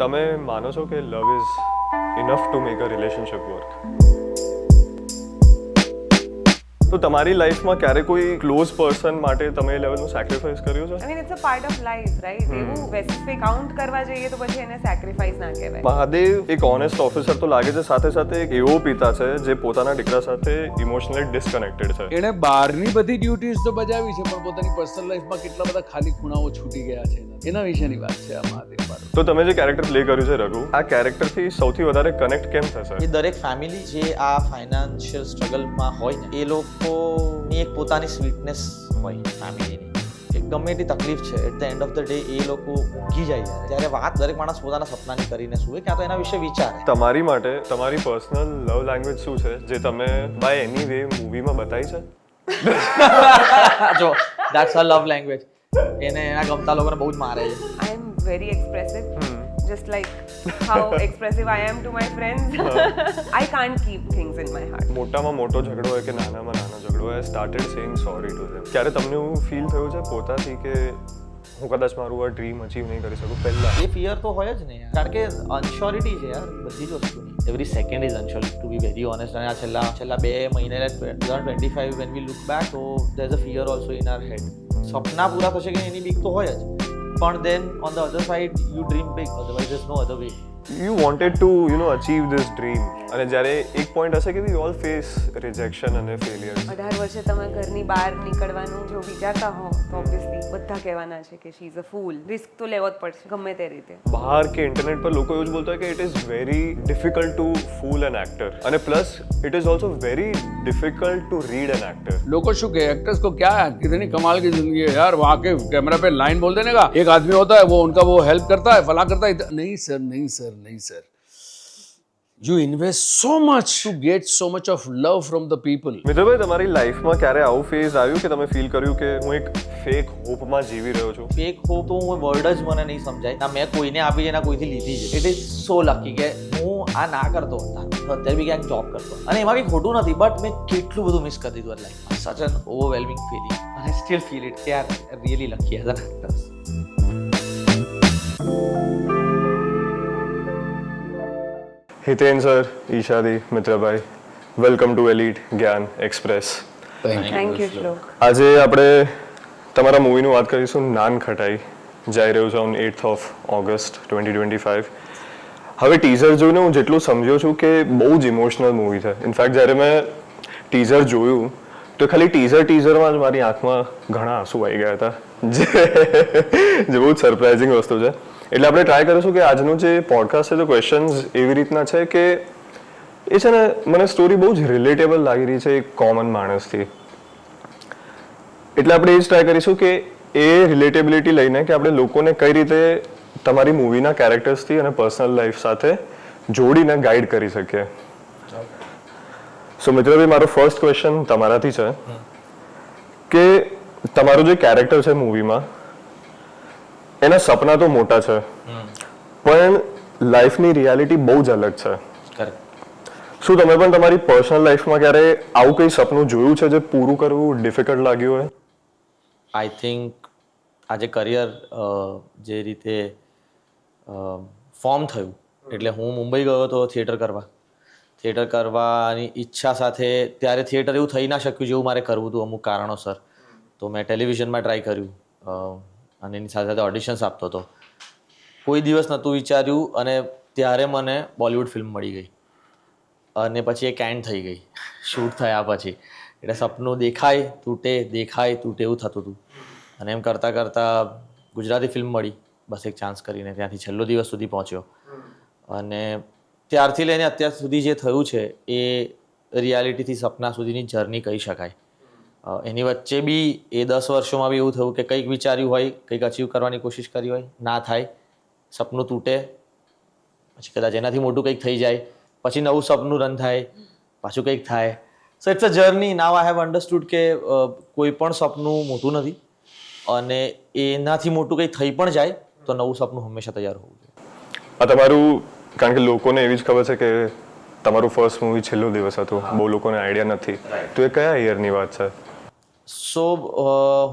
તમે માનો છો કે love is enough to make a relationship work? તો તમારી લાઈફમાં ક્યારે કોઈ ક્લોઝ પર્સન માટે તમે એ લેવલનું સેક્રિફાઈસ કર્યું છે? I mean, it's a part of life, right? એવું સ્પેસિફિક કાઉન્ટ કરવા જઈએ તો પછી એને સેક્રિફાઈસ ના કહેવાય. મહાદેવ એક ઓનેસ્ટ ઓફિસર તો લાગે છે, સાથે સાથે એક એવો પિતા છે જે પોતાના દીકરા સાથે ઇમોશનલી ડિસ્કનેક્ટેડ છે. એણે બહારની બધી ડ્યુટીઝ તો બજાવી છે, પણ પોતાની પર્સનલ લાઈફમાં કેટલા બધા ખાલી ખૂણાઓ છૂટી ગયા છે એના વિશેની વાત છે આ મહાદેવ વાળું. તો તમે જે કેરેક્ટર પ્લે કર્યું છે રઘુ, આ કેરેક્ટરથી સૌથી વધારે કનેક્ટ કેમ થશે? એ દરેક ફેમિલી જે આ ફાઇનાન્શિયલ સ્ટ્રગલમાં હોય ને એ લોકોની એક પોતાની સ્વીટનેસ હોય ફેમિલીની, કે ગમે એટલી તકલીફ છે at the end of the day એ લોકો ઊંઘી જાય ત્યારે વાત દરેક માણસ પોતાના સપનાની કરીને સૂવે ક્યાં તો એના વિશે વિચારે. તમારી માટે તમારી પર્સનલ લવ લેંગ્વેજ શું છે જે તમે બાય એની વે મૂવીમાં બતાવી છે? જો ધેટ્સ અ લવ લેંગ્વેજ. એને એના ગમતા લોકોને બહુ જ મારે છે. I am very expressive, just like how expressive I am to my friends. I can't keep things in my heart. મોટામાં મોટો ઝઘડો હોય કે નાનામાં નાનો ઝઘડો હોય, started saying sorry to them. ક્યારે તમને એવું ફીલ થયું છે પોતાથી કે હું કદાચ મારું આ ડ્રીમ અચીવ નહીં કરી શકું પહેલા? એ ફિયર તો હોય જ ને યાર, કારણ કે અનશ્યોરિટી છે યાર બધી જ વસ્તુની. Every second is unsure to be very honest. અને આ છેલ્લા 2 મહિને 2025 when we look back, so there's a fear also in our head. સપના પૂરા થશે કે એની બીક તો હોય જ, પણ then on the other side you dream big, otherwise there's no other way. You wanted to, achieve this dream. અને જ્યારે એક પોઈન્ટ હશે કે we all face rejection અને failures. 18 વર્ષે તમે ઘરની બહાર નીકળવાનું જો વિચારતા હો તો ઓબ્વિયસલી બધા કહેવાના છે કે she is a full. Risk તો લેવો જ પડશે ગમે તે રીતે. બહાર કે ઇન્ટરનેટ પર લોકો એવું જ બોલતા હોય કે it is very difficult to fool an actor, અને plus it is also very difficult to read an actor. लोग શું કે एक्टर्स को क्या है, कितनी कमाल की जिंदगी है यार, वहाँ के कैमरा पे लाइन बोल देने का, एक आदमी होता है वो उनका वो हेल्प करता है, फला करता है. नहीं सर, नहीं सर, नहीं sir. You invest so much to get so much of love from the people. મિત્રભાઈ, તમારી લાઈફમાં ક્યારે આવું ફેઝ આવ્યું કે તમે ફીલ કર્યું કે હું એક ફેક હોપમાં જીવી રહ્યો છું? ફેક હોપ તો હું વર્ડ જ મને નહીં સમજાય ના. મેં કોઈને આપી છે ના કોઈથી લીધી છે. ઇટ ઇઝ સો લકી કે હું આ ના કરતો અત્યારે બી ક્યાંક જોબ કરતો, અને એમાં કંઈ ખોટું નથી, બટ મેં કેટલું બધું મિસ કરી દીધું લાઈફમાં. Such an overwhelming feeling, I still feel it કે are really lucky as an actor. Hiten sir, ઈશાદી, મિત્રભાઈ, welcome to Elite Gyan Express. Thank you Shlok. આજે આપણે તમારા મૂવીનું વાત કરીશું, નાનખટાઈ. જઈ રહ્યું છે ઓન 8th of August 2025. હવે ટીઝર જોઈને હું જેટલું સમજ્યો છું કે બહુ જ ઇમોશનલ મૂવી છે. ઇનફેક્ટ જ્યારે મેં ટીઝર જોયું તો ખાલી ટીઝરમાં જ મારી આંખમાં ઘણા આંસુ આવી ગયા હતા, જે બહુ જ સરપ્રાઇઝિંગ વસ્તુ છે. એટલે આપણે ટ્રાય કરીશું કે આજનું જે પોડકાસ્ટ છે તો ક્વેશ્ચન્સ એવી રીતના છે કે એ છે ને, મને સ્ટોરી બહુ જ રિલેટેબલ લાગી રહી છે એક કોમન માણસથી. એટલે આપણે એ જ ટ્રાય કરીશું કે એ રિલેટેબિલિટી લઈને કે આપણે લોકોને કઈ રીતે તમારી મૂવીના કેરેક્ટર્સથી અને પર્સનલ લાઈફ સાથે જોડીને ગાઈડ કરી શકીએ. સો મિત્રભાઈ, મારો ફર્સ્ટ ક્વેશ્ચન તમારાથી છે કે તમારું જે કેરેક્ટર છે મૂવીમાં, એના સપના તો મોટા છે, પણ લાઈફની રિયાલિટી બહુ જ અલગ છે. શું તમે પણ તમારી પર્સનલ લાઈફમાં ક્યારે આવું કંઈ સપનું જોયું છે જે પૂરું કરવું ડિફિકલ્ટ લાગ્યું હોય? આઈ થિંક આજે કરિયર જે રીતે ફોર્મ થયું, એટલે હું મુંબઈ ગયો હતો થિયેટર કરવાની ઈચ્છા સાથે. ત્યારે થિયેટર એવું થઈ ના શક્યું જેવું મારે કરવું હતું અમુક કારણોસર, તો મેં ટેલિવિઝનમાં ટ્રાય કર્યું અને એની સાથે સાથે ઓડિશન્સ આપતો હતો. કોઈ દિવસ નહોતું વિચાર્યું, અને ત્યારે મને બોલિવૂડ ફિલ્મ મળી ગઈ, અને પછી એ કેન્ડ થઈ ગઈ શૂટ થયા પછી. એટલે સપનું દેખાય તૂટે એવું થતું હતું, અને એમ કરતાં કરતાં ગુજરાતી ફિલ્મ મળી બસ એક ચાન્સ કરીને, ત્યાંથી છેલ્લો દિવસ સુધી પહોંચ્યો. અને ત્યારથી લઈને અત્યાર સુધી જે થયું છે એ રિયાલિટીથી સપના સુધીની જર્ની કહી શકાય. એની વચ્ચે બી એ 10 વર્ષોમાં બી એવું થયું કે કંઈક વિચાર્યું હોય, કંઈક અચીવ કરવાની કોશિશ કરી હોય, ના થાય, સપનું તૂટે, પછી કદાચ એનાથી મોટું કંઈક થઈ જાય, પછી નવું સપનું રન થાય, પાછું કંઈક થાય. So it's a journey. Now I have understood કે કોઈ પણ સપનું મોટું નથી, અને એનાથી મોટું કંઈક થઈ પણ જાય તો નવું સપનું હંમેશા તૈયાર હોવું જોઈએ. આ તમારું, કારણ કે લોકોને એવી જ ખબર છે કે તમારું ફર્સ્ટ મૂવી છેલ્લો દિવસ હતું, બહુ લોકોને આઈડિયા નથી, તો એ કયા યરની વાત છે? સો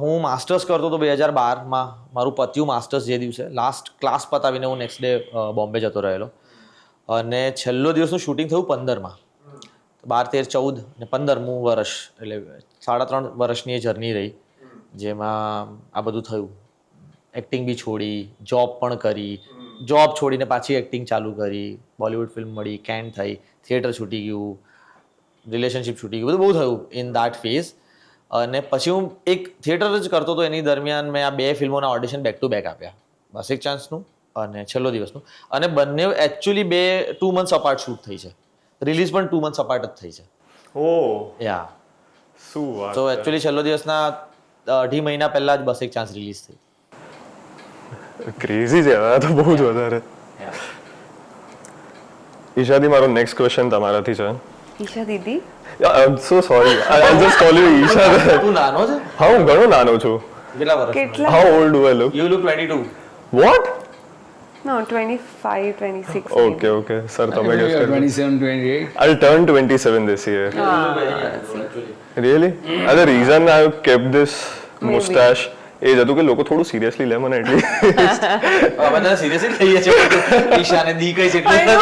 હું માસ્ટર્સ કરતો હતો 2012માં. મારું પત્યું માસ્ટર્સ જે દિવસે લાસ્ટ ક્લાસ પતાવીને હું નેક્સ્ટ ડે બોમ્બે જતો રહેલો. અને છેલ્લો દિવસનું શૂટિંગ થયું 15માં. 12, 13, 14 ને 15મું વર્ષ, એટલે 3.5 વર્ષની એ જર્ની રહી, જેમાં આ બધું થયું. એક્ટિંગ બી છોડી, જોબ પણ કરી, જોબ છોડીને પાછી એક્ટિંગ ચાલુ કરી, બોલિવૂડ ફિલ્મ મળી, કેન થઈ, થિયેટર છૂટી ગયું, રિલેશનશિપ છૂટી ગયું, બધું બહુ થયું ઇન દેટ ફેઝ. અને પછી હું એક થિયેટર જ કરતો હતો, એની દરમિયાન મેં આ 2 ફિલ્મોના ઓડિશન બેક ટુ બેક આપ્યા, બસ એક ચાન્સનું અને છેલ્લો દિવસનું. અને બંને એકચ્યુઅલી 2 months અપાર્ટ શૂટ થઈ છે. રિલીઝ પણ 2 months અપાર્ટ જ થઈ છે. ઓ યા શું વાત. તો એકચ્યુઅલી છેલ્લો દિવસના 2.5 મહિના પહેલા જ બસ એક ચાન્સ રિલીઝ થઈ. ક્રેઝી છે આ તો બહુ જ વધારે. ઈશાદી, મારો નેક્સ્ટ ક્વેશ્ચન તમારાથી છે. ઈશા દીદી, I'm so sorry. I'll just call you Isha. તું નાનો છે? હા, હું ઘણો નાનો છું. કેટલા વર્ષ? કેટલા? How old do I look? You look 22. What? No, 25, 26. Okay, okay. Sir, તમે guess કરો. 27, 28. I'll turn 27 this year. Really? The reason I have kept this mustache એ જ હતું કે લોકો થોડું સિરિયસલી લે મને એટલી. અમે તને સિરિયસલી લઈએ છીએ. ઈશાને દી કઈ છે એટલે.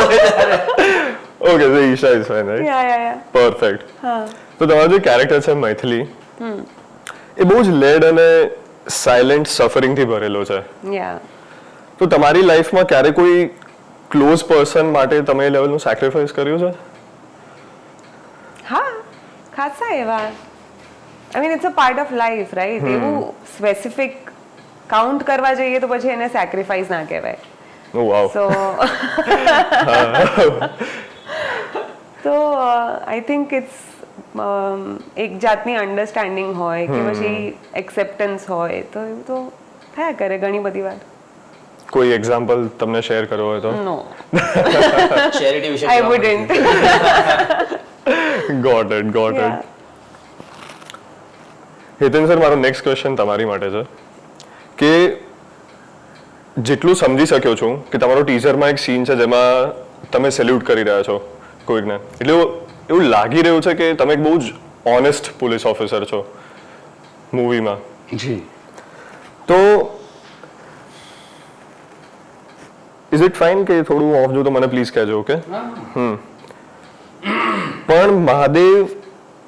Okay, so Isha is fine, right? Yeah. Perfect. હા. તો તમારો જે કેરેક્ટર છે મૈથિલી, એ બહુ જ લેડ અને સાયલેન્ટ સફરિંગથી ભરેલો છે. Yeah. તો તમારી લાઈફમાં ક્યારે કોઈ ક્લોઝ પર્સન માટે તમે એ લેવલનું સેક્રિફાઈસ કર્યું છે? હા, ખાસા એવા. I mean, it's a part of life, right? એવું સ્પેસિફિક કાઉન્ટ કરવા જઈએ તો પછી એને સેક્રિફાઈસ ના કહેવાય. Oh, wow. So I think it's એક જાતની અન્ડરસ્ટેન્ડિંગ હોય કે પછી એક્સેપ્ટન્સ હોય તો એવું તો થયા કરે ઘણી બધી વાર. કોઈ એક્ઝામ્પલ તમને શેર કરવો હોય તો? નો, ચેરિટી વિશે I wouldn't. Got it. Yeah. Hiten sir, મારો નેક્સ્ટ ક્વેશ્ચન તમારી માટે છે કે જેટલું સમજી શક્યો છું કે તમારો ટીઝરમાં એક સીન છે જેમાં તમે સેલ્યુટ કરી રહ્યા છો કોઈકને, એટલે એવું લાગી રહ્યું છે કે તમે એક બહુ જ ઓનેસ્ટ પોલીસ ઓફિસર છો મૂવીમાં. જી. તો ઇઝ ઇટ ફાઇન કે થોડું ઓફ જો તો મને પ્લીઝ કહેજો, ઓકે? પણ મહાદેવ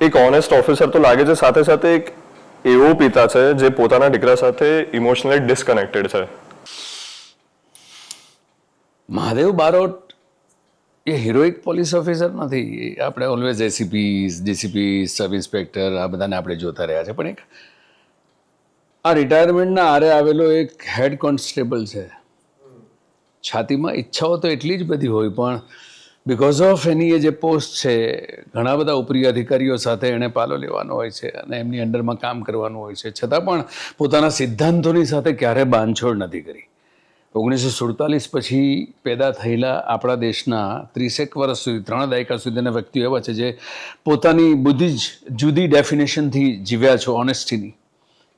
એક ઓનેસ્ટ ઓફિસર તો લાગે છે, સાથે સાથે એક એવો પિતા છે જે પોતાના દીકરા સાથે ઇમોશનલી ડિસ્કનેક્ટેડ છે. મહાદેવ બારોટ એ હિરોઇક પોલીસ ઓફિસર નથી. આપણે ઓલવેઝ ડીસીપી, સબ ઇન્સ્પેક્ટર આ બધાને આપણે જોતા રહ્યા છે, પણ એક આ રિટાયરમેન્ટના આરે આવેલો એક હેડ કોન્સ્ટેબલ છે. છાતીમાં ઈચ્છાઓ તો એટલી જ બધી હોય, પણ બિકોઝ ઓફ એની એ જે પોસ્ટ છે, ઘણા બધા ઉપરી અધિકારીઓ સાથે એણે પાલો લેવાનો હોય છે અને એમની અંડરમાં કામ કરવાનું હોય છે, છતાં પણ પોતાના સિદ્ધાંતોની સાથે ક્યારે બાંધછોડ નથી કરી. 1947 પછી પેદા થયેલા આપણા દેશના 30 વર્ષ સુધી, 3 દાયકા સુધીના વ્યક્તિઓ એવા છે જે પોતાની બધી જ જુદી ડેફિનેશનથી જીવ્યા છો ઓનેસ્ટીની.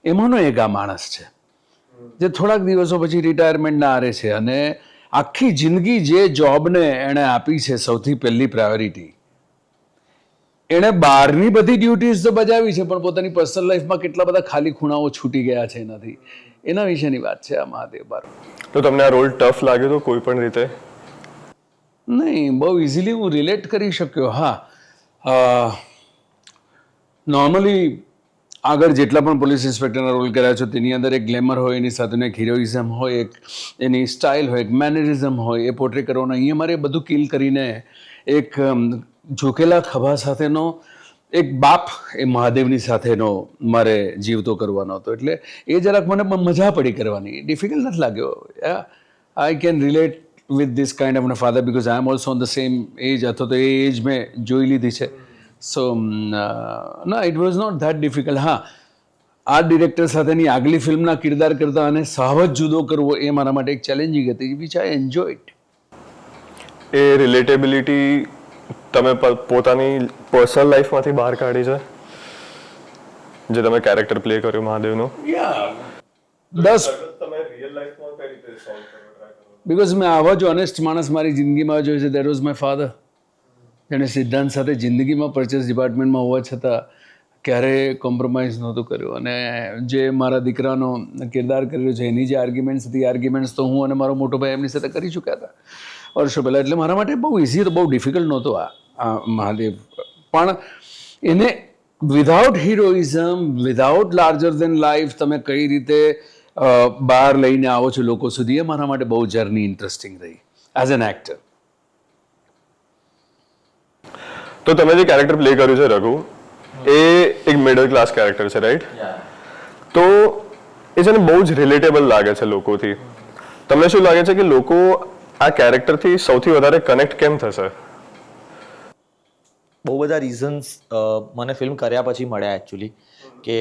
એમાંનો એક આ માણસ છે જે થોડાક દિવસો પછી રિટાયરમેન્ટના આરે છે અને આખી જિંદગી જે જોબને એણે આપી છે સૌથી પહેલી પ્રાયોરિટી, એણે બહારની બધી ડ્યુટીઝ તો બજાવી છે, પણ પોતાની પર્સનલ લાઈફમાં કેટલા બધા ખાલી ખૂણાઓ છૂટી ગયા છે એનાથી, એના વિશેની વાત છે આ મહાદેવ બારોટ. તો તમને આ રોલ ટફ લાગ્યો તો કોઈ પણ રીતે? નહીં, બહુ ઇઝીલી હું રિલેટ કરી શક્યો. હા, નોર્મલી આગળ જેટલા પણ પોલીસ ઇન્સ્પેક્ટરના રોલ કર્યા છો તેની અંદર એક ગ્લેમર હોય, એની સાથેનો એક હિરોઇઝમ હોય, એક એની સ્ટાઇલ હોય, એક મેનરિઝમ હોય, એ પોર્ટ્રે કરવાનો. અહીંયા મારે બધું કિલ કરીને એક ઝૂકેલા ખભા સાથેનો એક બાપ એ મહાદેવની સાથેનો મારે જીવતો કરવાનો હતો, એટલે એ જરાક મને મજા પડી કરવાની. ડિફિકલ્ટ નથી લાગ્યો. I can relate with this kind of father because I am also on the same age, અથવા તો એ એજ મેં જોઈ લીધી છે. સો ના, it was not that difficult. હા, આ ડિરેક્ટર સાથેની આગલી ફિલ્મના કિરદાર કરતાં અને સાવજ જુદો કરવો એ મારા માટે એક ચેલેન્જિંગ હતી, વિચ આઈ એન્જોયડ. એ રિલેટેબિલિટી તમે પોતાની પર્સનલ લાઈફમાંથી બહાર કાઢી છે જે તમે કેરેક્ટર પ્લે કર્યો મહાદેવનો? બિકોઝ મેં આવા જ ઓનેસ્ટ માણસ મારી જિંદગીમાં જોયો છે. દેટ વોઝ માય ફાધર, જેણે સિદ્ધાંત સાથે જિંદગીમાં પરચેસ ડિપાર્ટમેન્ટમાં હોવા છતાં ક્યારેય કોમ્પ્રોમાઇઝ નહોતું કર્યું. અને જે મારા દીકરાનો કિરદાર કર્યો છે એની જે આર્ગ્યુમેન્ટ્સ હતી, આર્ગ્યુમેન્ટ્સ તો હું અને મારો મોટો ભાઈ એમની સાથે કરી ચૂક્યા હતા વર્ષો પહેલાં. એટલે મારા માટે બહુ ઇઝી હતો, બહુ ડિફિકલ્ટ નહોતો આ મહાદેવ. પણ એને without heroism, without larger than life તમે કઈ રીતે બહાર લઈને આવો છો લોકો સુધી, એ મારા માટે બહુ જર્ની ઇન્ટરેસ્ટિંગ રહી એઝ એન એક્ટર. તો તમે જે કેરેક્ટર પ્લે કર્યું છે રઘુ, એ એક મિડલ ક્લાસ કેરેક્ટર છે, રાઈટ? તો એ છે ને બહુ જ રિલેટેબલ લાગે છે લોકોથી. તમને શું લાગે છે કે લોકો આ કેરેક્ટરથી સૌથી વધારે કનેક્ટ કેમ થશે? બહુ બધા રીઝન્સ મને ફિલ્મ કર્યા પછી મળ્યા એકચ્યુઅલી, કે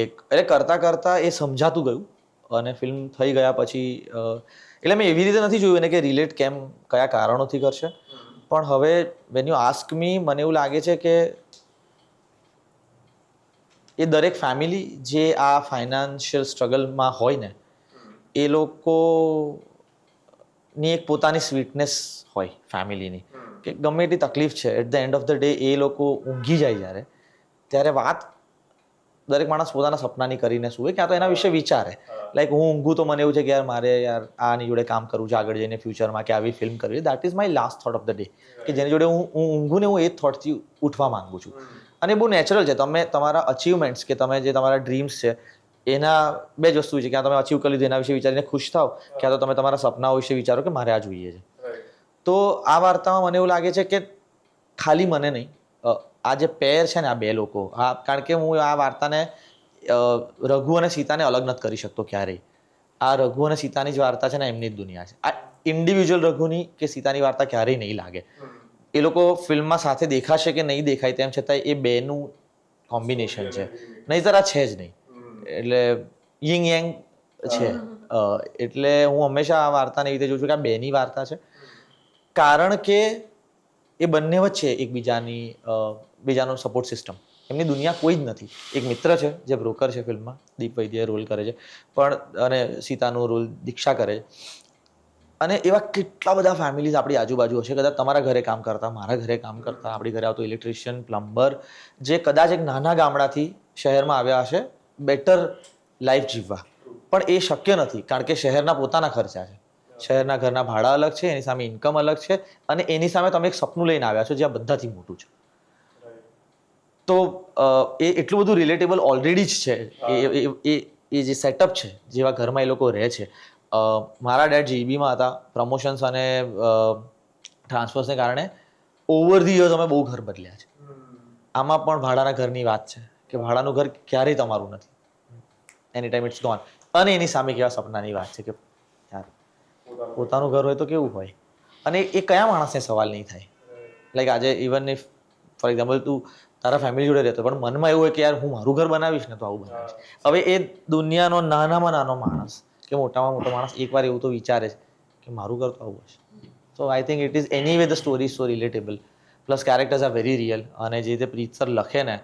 કરતાં કરતાં એ સમજાતું ગયું અને ફિલ્મ થઈ ગયા પછી એટલે મેં એવી રીતે નથી જોયું એને કે રિલેટ કેમ, કયા કારણોથી કરશે. પણ હવે વેન યુ આસ્ક મી, મને એવું લાગે છે કે એ દરેક ફેમિલી જે આ ફાઇનાન્શિયલ સ્ટ્રગલમાં હોય ને, એ લોકોની એક પોતાની સ્વીટનેસ હોય ફેમિલીની, કે ગમે એટલી તકલીફ છે, at the end of the day એ લોકો ઊંઘી જાય જ્યારે, ત્યારે વાત દરેક માણસ પોતાના સપનાની કરીને સૂવે, ક્યાં તો એના વિશે વિચારે. લાઈક હું ઊંઘું તો મને એવું છે કે યાર મારે આની જોડે કામ કરવું છે આગળ જઈને ફ્યુચરમાં, કે આવી ફિલ્મ કરવી. That is my last thought of the day, કે જેની જોડે હું ઊંઘું ને હું એ થોટથી ઉઠવા માંગુ છું. અને બહુ નેચરલ છે. તમે તમારા અચીવમેન્ટ્સ કે તમે જે તમારા ડ્રીમ્સ છે એના બે જ વસ્તુ છે, ક્યાં તમે અચીવ કરી લીધું એના વિશે વિચારીને ખુશ થાવ, ક્યાં તો તમે તમારા સપનાઓ વિશે વિચારો કે મારે આ જોઈએ છે. તો આ વાર્તામાં મને એવું લાગે છે કે ખાલી મને નહીં, આ જે પેર છે ને આ બે લોકો, કારણ કે હું આ વાર્તાને રઘુ અને સીતાને અલગ નથી કરી શકતો ક્યારેય. આ રઘુ અને સીતાની જ વાર્તા છે ને એમની જ દુનિયા છે. આ ઇન્ડિવિજ્યુઅલ રઘુની કે સીતાની વાર્તા ક્યારેય નહીં લાગે. એ લોકો ફિલ્મમાં સાથે દેખાશે કે નહીં દેખાય, તેમ છતાં એ બેનું કોમ્બિનેશન છે, નહીંતર આ છે જ નહીં. એટલે યિંગ યંગ છે. એટલે હું હંમેશા આ વાર્તાને એ રીતે જોઉં છું કે આ બેની વાર્તા છે, કારણ કે એ બંને વચ્ચે બીજાનો સપોર્ટ સિસ્ટમ. એમની દુનિયા કોઈ જ નથી. એક મિત્ર છે જે બ્રોકર છે ફિલ્મમાં, દીપ વૈદ્ય રોલ કરે છે, પણ અને સીતાનો રોલ દીક્ષા કરે છે. અને એવા કેટલા બધા ફેમિલીઝ આપણી આજુબાજુ હશે, કદાચ તમારા ઘરે કામ કરતા, મારા ઘરે કામ કરતા, આપણી ઘરે આવતો ઇલેક્ટ્રિશિયન, પ્લમ્બર, જે કદાચ એક નાના ગામડાથી શહેરમાં આવ્યા હશે બેટર લાઈફ જીવવા. પણ એ શક્ય નથી, કારણ કે શહેરના પોતાના ખર્ચા છે, શહેરના ઘરના ભાડા અલગ છે, એની સામે ઇન્કમ અલગ છે, અને એની સામે તમે એક સપનું લઈને આવ્યા છો જે આ બધાથી મોટું છે. તો એ એટલું બધું રિલેટેબલ ઓલરેડી જ છે. એ જે સેટઅપ છે, જેવા ઘરમાં એ લોકો રહે છે. મારા ડેડ જીબીમાં હતા, પ્રમોશન્સ અને ટ્રાન્સફર્સને કારણે ઓવર ધી યર્સ અમે બહુ ઘર બદલ્યા છે. આમાં પણ ભાડાના ઘરની વાત છે, કે ભાડાનું ઘર ક્યારેય તમારું નથી, એની ટાઈમ ઇટ્સ ગોન. અને એની સામે કેવા સપનાની વાત છે કે યાર પોતાનું ઘર હોય તો કેવું હોય, અને એ કયા માણસને સવાલ નહીં થાય. લાઈક આજે ઇવન ઇફ ફોર એક્ઝામ્પલ તું તારા ફેમિલી જોડે રહેતો, પણ મનમાં એવું હોય કે યાર હું મારું ઘર બનાવીશ ને તો આવું બનાવીશ. હવે એ દુનિયાનો નાનામાં નાનો માણસ કે મોટામાં મોટો માણસ એકવાર એવું તો વિચારે છે કે મારું ઘર તો આવું હશે. So I think it is anyway the story so relatable, plus characters are very real. અને જે રીતે પ્રીતસર લખે ને,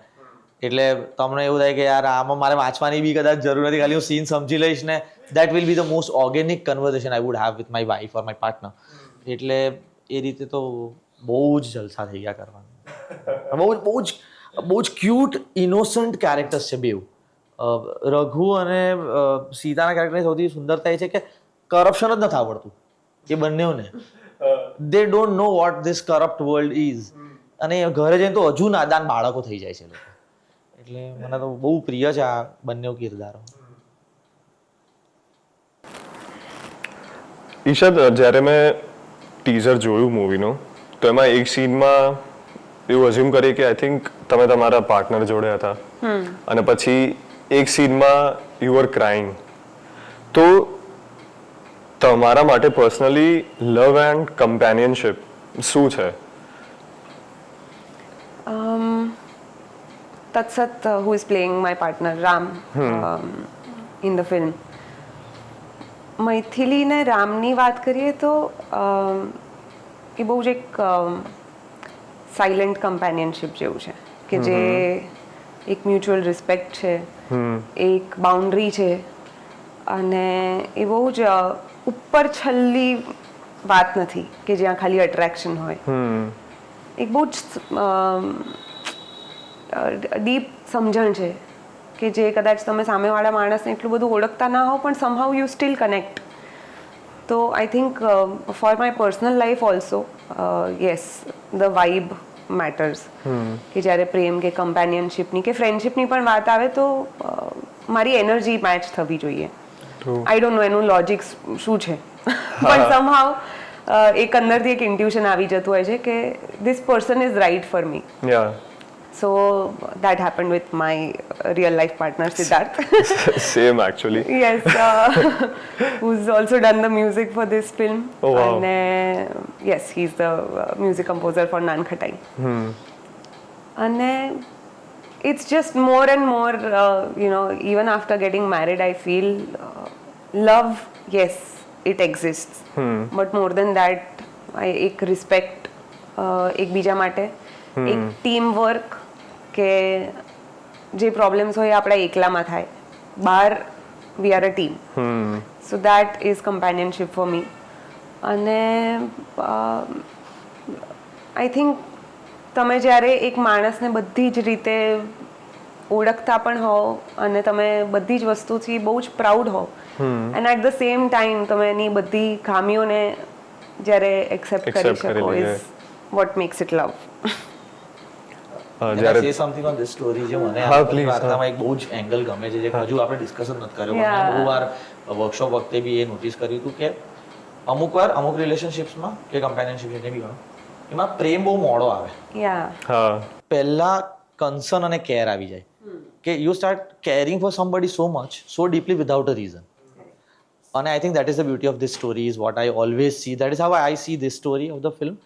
એટલે તમને એવું થાય કે યાર આમાં મારે વાંચવાની બી કદાચ જરૂર નથી, ખાલી હું સીન સમજી લઈશ ને that will be the most organic conversion I would have with my wife or my partner. એટલે એ રીતે તો બહુ જ જલસા થઈ ગયા કરવાનું. બહુ જ ક્યુટ ઇનોસન્ટ કેરેક્ટર્સ છે બેઉ. રઘુ અને સીતાના કેરેક્ટરની સૌથી સુંદરતા એ છે કે કરપ્શન જ નથી આવડતું એ બંનેઓને. They don't know what this corrupt world is. અને ઘરે જઈને તો હજુ નાદાન બાળકો થઈ જાય છે લોકો. એટલે મને તો બહુ પ્રિય છે આ બંને કિરદારો. ઈશાદ, જ્યારે મેં ટીઝર જોયું મૂવીનું, તો એમાં એક સીનમાં એવું અઝ્યુમ કરીએ કે આઈ થિંક તમે તમારા પાર્ટનર જોડે હતા, અને પછી એક સીનમાં યુ આર ક્રાઇંગ. તો તમારા માટે પર્સનલી લવ એન્ડ કમ્પેનિયનશિપ શું છે? Tatsat, who is playing my partner Ram in the film. Maithili ને રામની વાત કરીએ તો એ બહુ જ એક સાયલન્ટ કમ્પેનિયનશિપ જેવું છે, કે જે એક મ્યુચ્યુઅલ રિસ્પેક્ટ છે, એક બાઉન્ડ્રી છે, અને એ બહુ જ ઉપર છલ્લી વાત નથી કે જ્યાં ખાલી અટ્રેક્શન હોય. એક બહુ જ ડીપ સમજણ છે કે જે કદાચ તમે સામેવાળા માણસને એટલું બધું ઓળખતા ના હો પણ સમહાઉ યુ સ્ટીલ કનેક્ટ. તો I think for my personal life also yes the vibe matters. કે જ્યારે પ્રેમ કે કમ્પેનિયનશિપની કે ફ્રેન્ડશિપની પણ વાત આવે તો મારી એનર્જી મેચ થવી જોઈએ. આઈ ડોન્ટ નો એનું લોજિક શું છે પણ સમહાઉ એક અંદરથી એક ઇન્ટ્યુશન આવી જતું હોય છે કે this person is right for me. Yeah So that happened with my real life partner Siddharth. Same actually. Yes, who's also done the music for this film. Oh, wow. And yes, he's the music composer for Naan Khatai. And it's just more and more, even after getting married, I feel love, yes, it exists. But more than that, એક respect એકબીજા માટે, એક team work કે જે problems હોય આપણા એકલામાં થાય, બહાર we are a team. So that is companionship for me. અને આઈ થિંક તમે જ્યારે એક માણસને બધી જ રીતે ઓળખતા પણ હો અને તમે બધી જ વસ્તુથી બહુ જ પ્રાઉડ હો and at the same time તમે એની બધી ખામીઓને જ્યારે એક્સેપ્ટ કરી શકો is what makes it love. જ્યારે say something on this story જે મને હા, આ please, વાર્તામાં એક બહુ જ એંગલ ગમે છે જે હજુ આપણે ડિસ્કશન નથી કર્યો પણ Yeah. મેં બહુ વાર વર્કશોપ વખતે બી એ નોટિસ કર્યું હતું કે અમુક વાર અમુક રિલેશનશિપ્સમાં કે કમ્પેનિયનશિપ જે બી ગણો એમાં પ્રેમ બહુ મોડો આવે. યા હા પહેલા કન્સર્ન અને કેર આવી જાય કે you start caring for somebody so much so deeply without a reason. અને I think that is the beauty of this story is what I always see that is how I see this story of the film.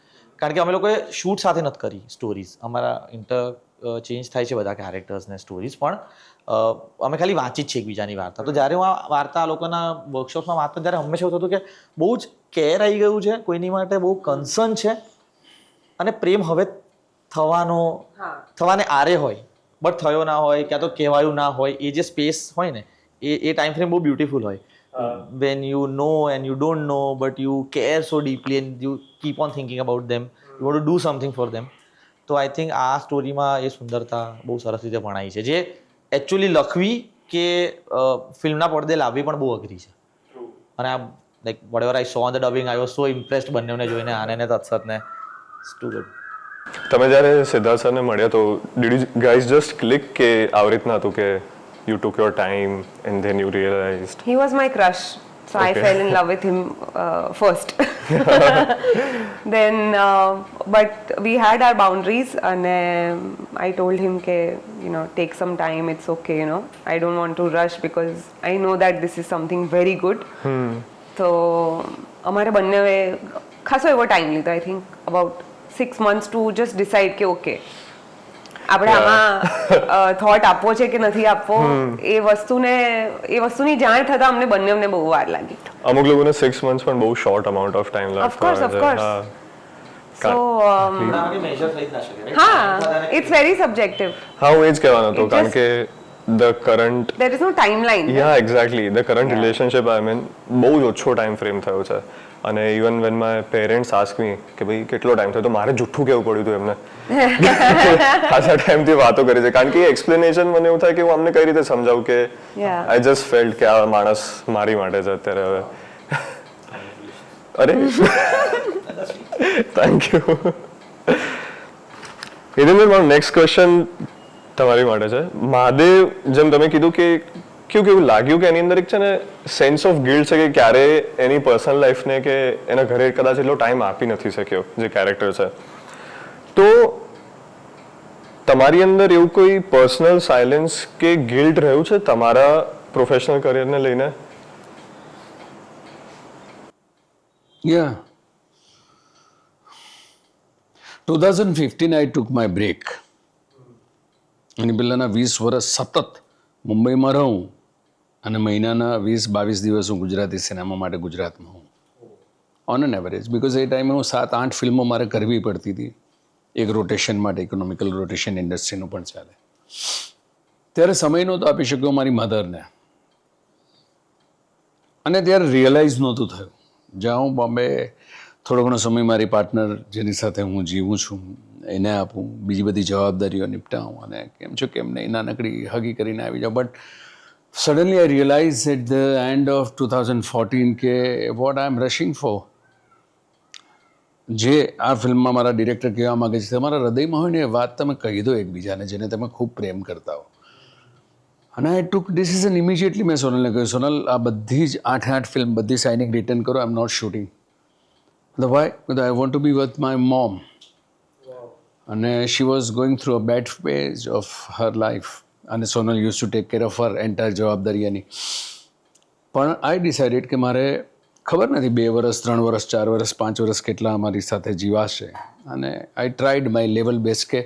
કારણ કે અમે લોકોએ shoot સાથે નથી કરી stories, અમારા change થાય છે બધા કેરેક્ટર્સને સ્ટોરીઝ, પણ અમે ખાલી વાંચી જ છે એકબીજાની વાર્તા. તો જ્યારે હું આ વાર્તા આ લોકોના વર્કશોપમાં વાંચતો ત્યારે હંમેશા એવું થતું કે બહુ જ કેર આવી ગયું છે કોઈની માટે, બહુ કન્સર્ન છે અને પ્રેમ હવે થવાને આરે હોય બટ થયો ના હોય ક્યાં તો કહેવાયું ના હોય, એ જે સ્પેસ હોય ને એ ટાઈમ ફ્રેમ બહુ બ્યુટીફુલ હોય. when you know and you don't know but you care so deeply and you keep on thinking about them, you want to do something for them. તો આઈ થિંક આ સ્ટોરીમાં એ સુંદરતા બહુ સરસ રીતે ભણાઈ છે જે એકચ્યુઅલી લખવી કે ફિલ્મના પડદે લાવવી પણ બહુ અઘરી છે. અને આ like what ever I so on the dubbing I was so impressed બંનેને જોઈને, આને ને તત્સતને. Two good. તમે જ્યારે સિદ્ધાર્થ સરને મળ્યા તો did you guys just click કે આવી રીતના હતું કે you took your time and then you realized? He was my crush, so I Okay. fell in love with him first. Then, but we had our boundaries, and I told him ke take some time. It's okay, I don't want to rush because I know that this is something very good. So, અમારે બંનેએ ખાસો એવો time લીધો. I think about 6 months to just decide કે okay. આપણે આમાં thought આપવો છે કે નથી આપવો, એ વસ્તુની જાણ થતા અમને બંનેને બહુ વાર લાગી. અમુક લોકોને 6 months પણ બહુ શોર્ટ અમાઉન્ટ ઓફ ટાઈમ લાગતો Of course, હોય of છે. course. હા. So મેજર થઈ જ ના શકે, right? હા, it's very subjective. હા હું એ જ કહેવાનો હતો It કારણ just- કે the current There is no timeline. Yeah exactly the current relationship I mean બહુ જ ઓછો ટાઈમ ફ્રેમ થયો છે. અને even when my parents ask me કે ભાઈ કેટલો ટાઈમ થયો, તો મારે જુઠ્ઠું કહેવું પડ્યું હતું એમને. ખાસા ટાઈમથી વાતો કરી છે કારણ કે એક્સપ્લેનેશન મને એવું થાય કે હું અમને કઈ રીતે સમજાવું કે Yeah. આઈ જસ્ટ ફેલ્ટ કે આ માણસ મારી માટે છે અત્યારે હવે. અરે થેન્ક યુ. હિરેન્દ્ર, મારો નેક્સ્ટ ક્વેશ્ચન તમારી માટે છે. મહાદેવ, જેમ તમે કીધું કે કેવું લાગ્યું કે એની અંદર એક છે ને સેન્સ ઓફ ગિલ્ટ છે કે ક્યારે એની પર્સનલ લાઈફને કે એના ઘરે કદાચ એટલો ટાઈમ આપી નથી શક્યો જે કેરેક્ટર છે, તો તમારી અંદર એવું કોઈ પર્સનલ સાયલેન્સ કે ગિલ્ટ રહ્યું છે તમારા પ્રોફેશનલ કરિયરને લઈને? Yeah. 2015 I took my break. અને પહેલાંના 20 વર્ષ સતત મુંબઈમાં રહું અને મહિનાના 20-22 દિવસ હું ગુજરાતી સિનેમા માટે ગુજરાતમાં હું ઓન એન એવરેજ. બિકોઝ એ ટાઈમે હું 7-8 ફિલ્મો મારે કરવી પડતી હતી એક રોટેશન માટે, ઇકોનોમિકલ રોટેશન ઇન્ડસ્ટ્રીનું પણ ચાલે. ત્યારે સમય નહોતો આપી શક્યો મારી મધરને, અને ત્યારે રિયલાઇઝ નહોતું થયું. જ્યાં હું બોમ્બે થોડો ઘણો સમય મારી પાર્ટનર જેની સાથે હું જીવું છું એને આપું, બીજી બધી જવાબદારીઓ નિપટાવું અને કેમ છો કેમ નહીં નાનકડી હગી કરીને આવી જાઉં. But suddenly I realise at the end of 2014 કે વોટ આઈ એમ રશિંગ ફોર. જે આ ફિલ્મમાં મારા ડિરેક્ટર કહેવા માગે છે, તમારા હૃદયમાં હોય ને એ વાત તમે કહી દો એકબીજાને જેને તમે ખૂબ પ્રેમ કરતા હો. અને આઈ ટુક ડિસિઝન ઇમિડિયેટલી. મેં સોનલને કહ્યું, સોનલ આ બધી જ 8 ફિલ્મ બધી સાઇનિંગ રિટર્ન કરો, I am not shooting. The why? Because I want to be with my mom. And she was going through a bad phase of her life. And Sonal used to take care of her entire જવાબદારી એની. પણ આઈ decided કે મારે ખબર નથી 2 વર્ષ 3 વર્ષ 4 વર્ષ 5 વર્ષ કેટલા અમારી સાથે જીવાશે. અને આઈ ટ્રાઈડ માય લેવલ બેસ્ટ કે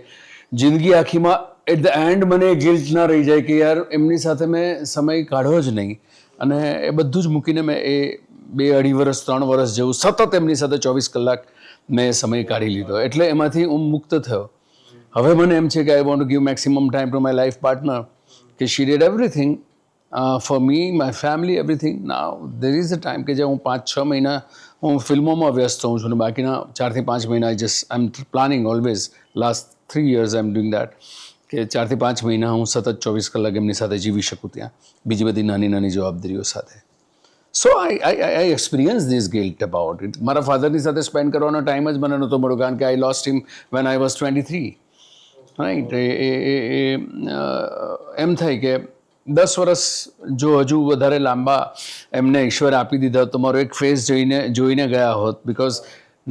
જિંદગી આખીમાં એટ ધ એન્ડ મને ગિલ્ટ ના રહી જાય કે યાર એમની સાથે મેં સમય કાઢ્યો જ નહીં. અને એ બધું જ મૂકીને મેં એ 2-2.5 વર્ષ 3 વર્ષ જેવું સતત એમની સાથે 24 કલાક મેં સમય કાઢી લીધો. એટલે એમાંથી હું મુક્ત થયો. હવે મને એમ છે કે I want to give maximum time to my life partner કે she did everything for me, my family, everything. Now there is a time કે જે હું 5-6 મહિના હું ફિલ્મોમાં વ્યસ્ત હોઉં છું અને બાકીના 4 થી 5 મહિના I am planning always last 3 years I am doing that કે 4 થી 5 મહિના હું સતત 24 કલાક એમની સાથે જીવી શકું ત્યાં બીજી બધી નાની નાની જવાબદારીઓ સાથે. So I experience this guilt about it. મારા ફાધરની સાથે સ્પેન્ડ કરવાનો ટાઈમ જ મને નહોતો મળ્યો કારણ કે I lost him when I was 23. Right. એમ થાય કે 10 વર્ષ જો હજુ વધારે લાંબા એમને ઈશ્વર આપી દીધા તો મારો એક ફેઝ જોઈને ગયા હોત. બિકોઝ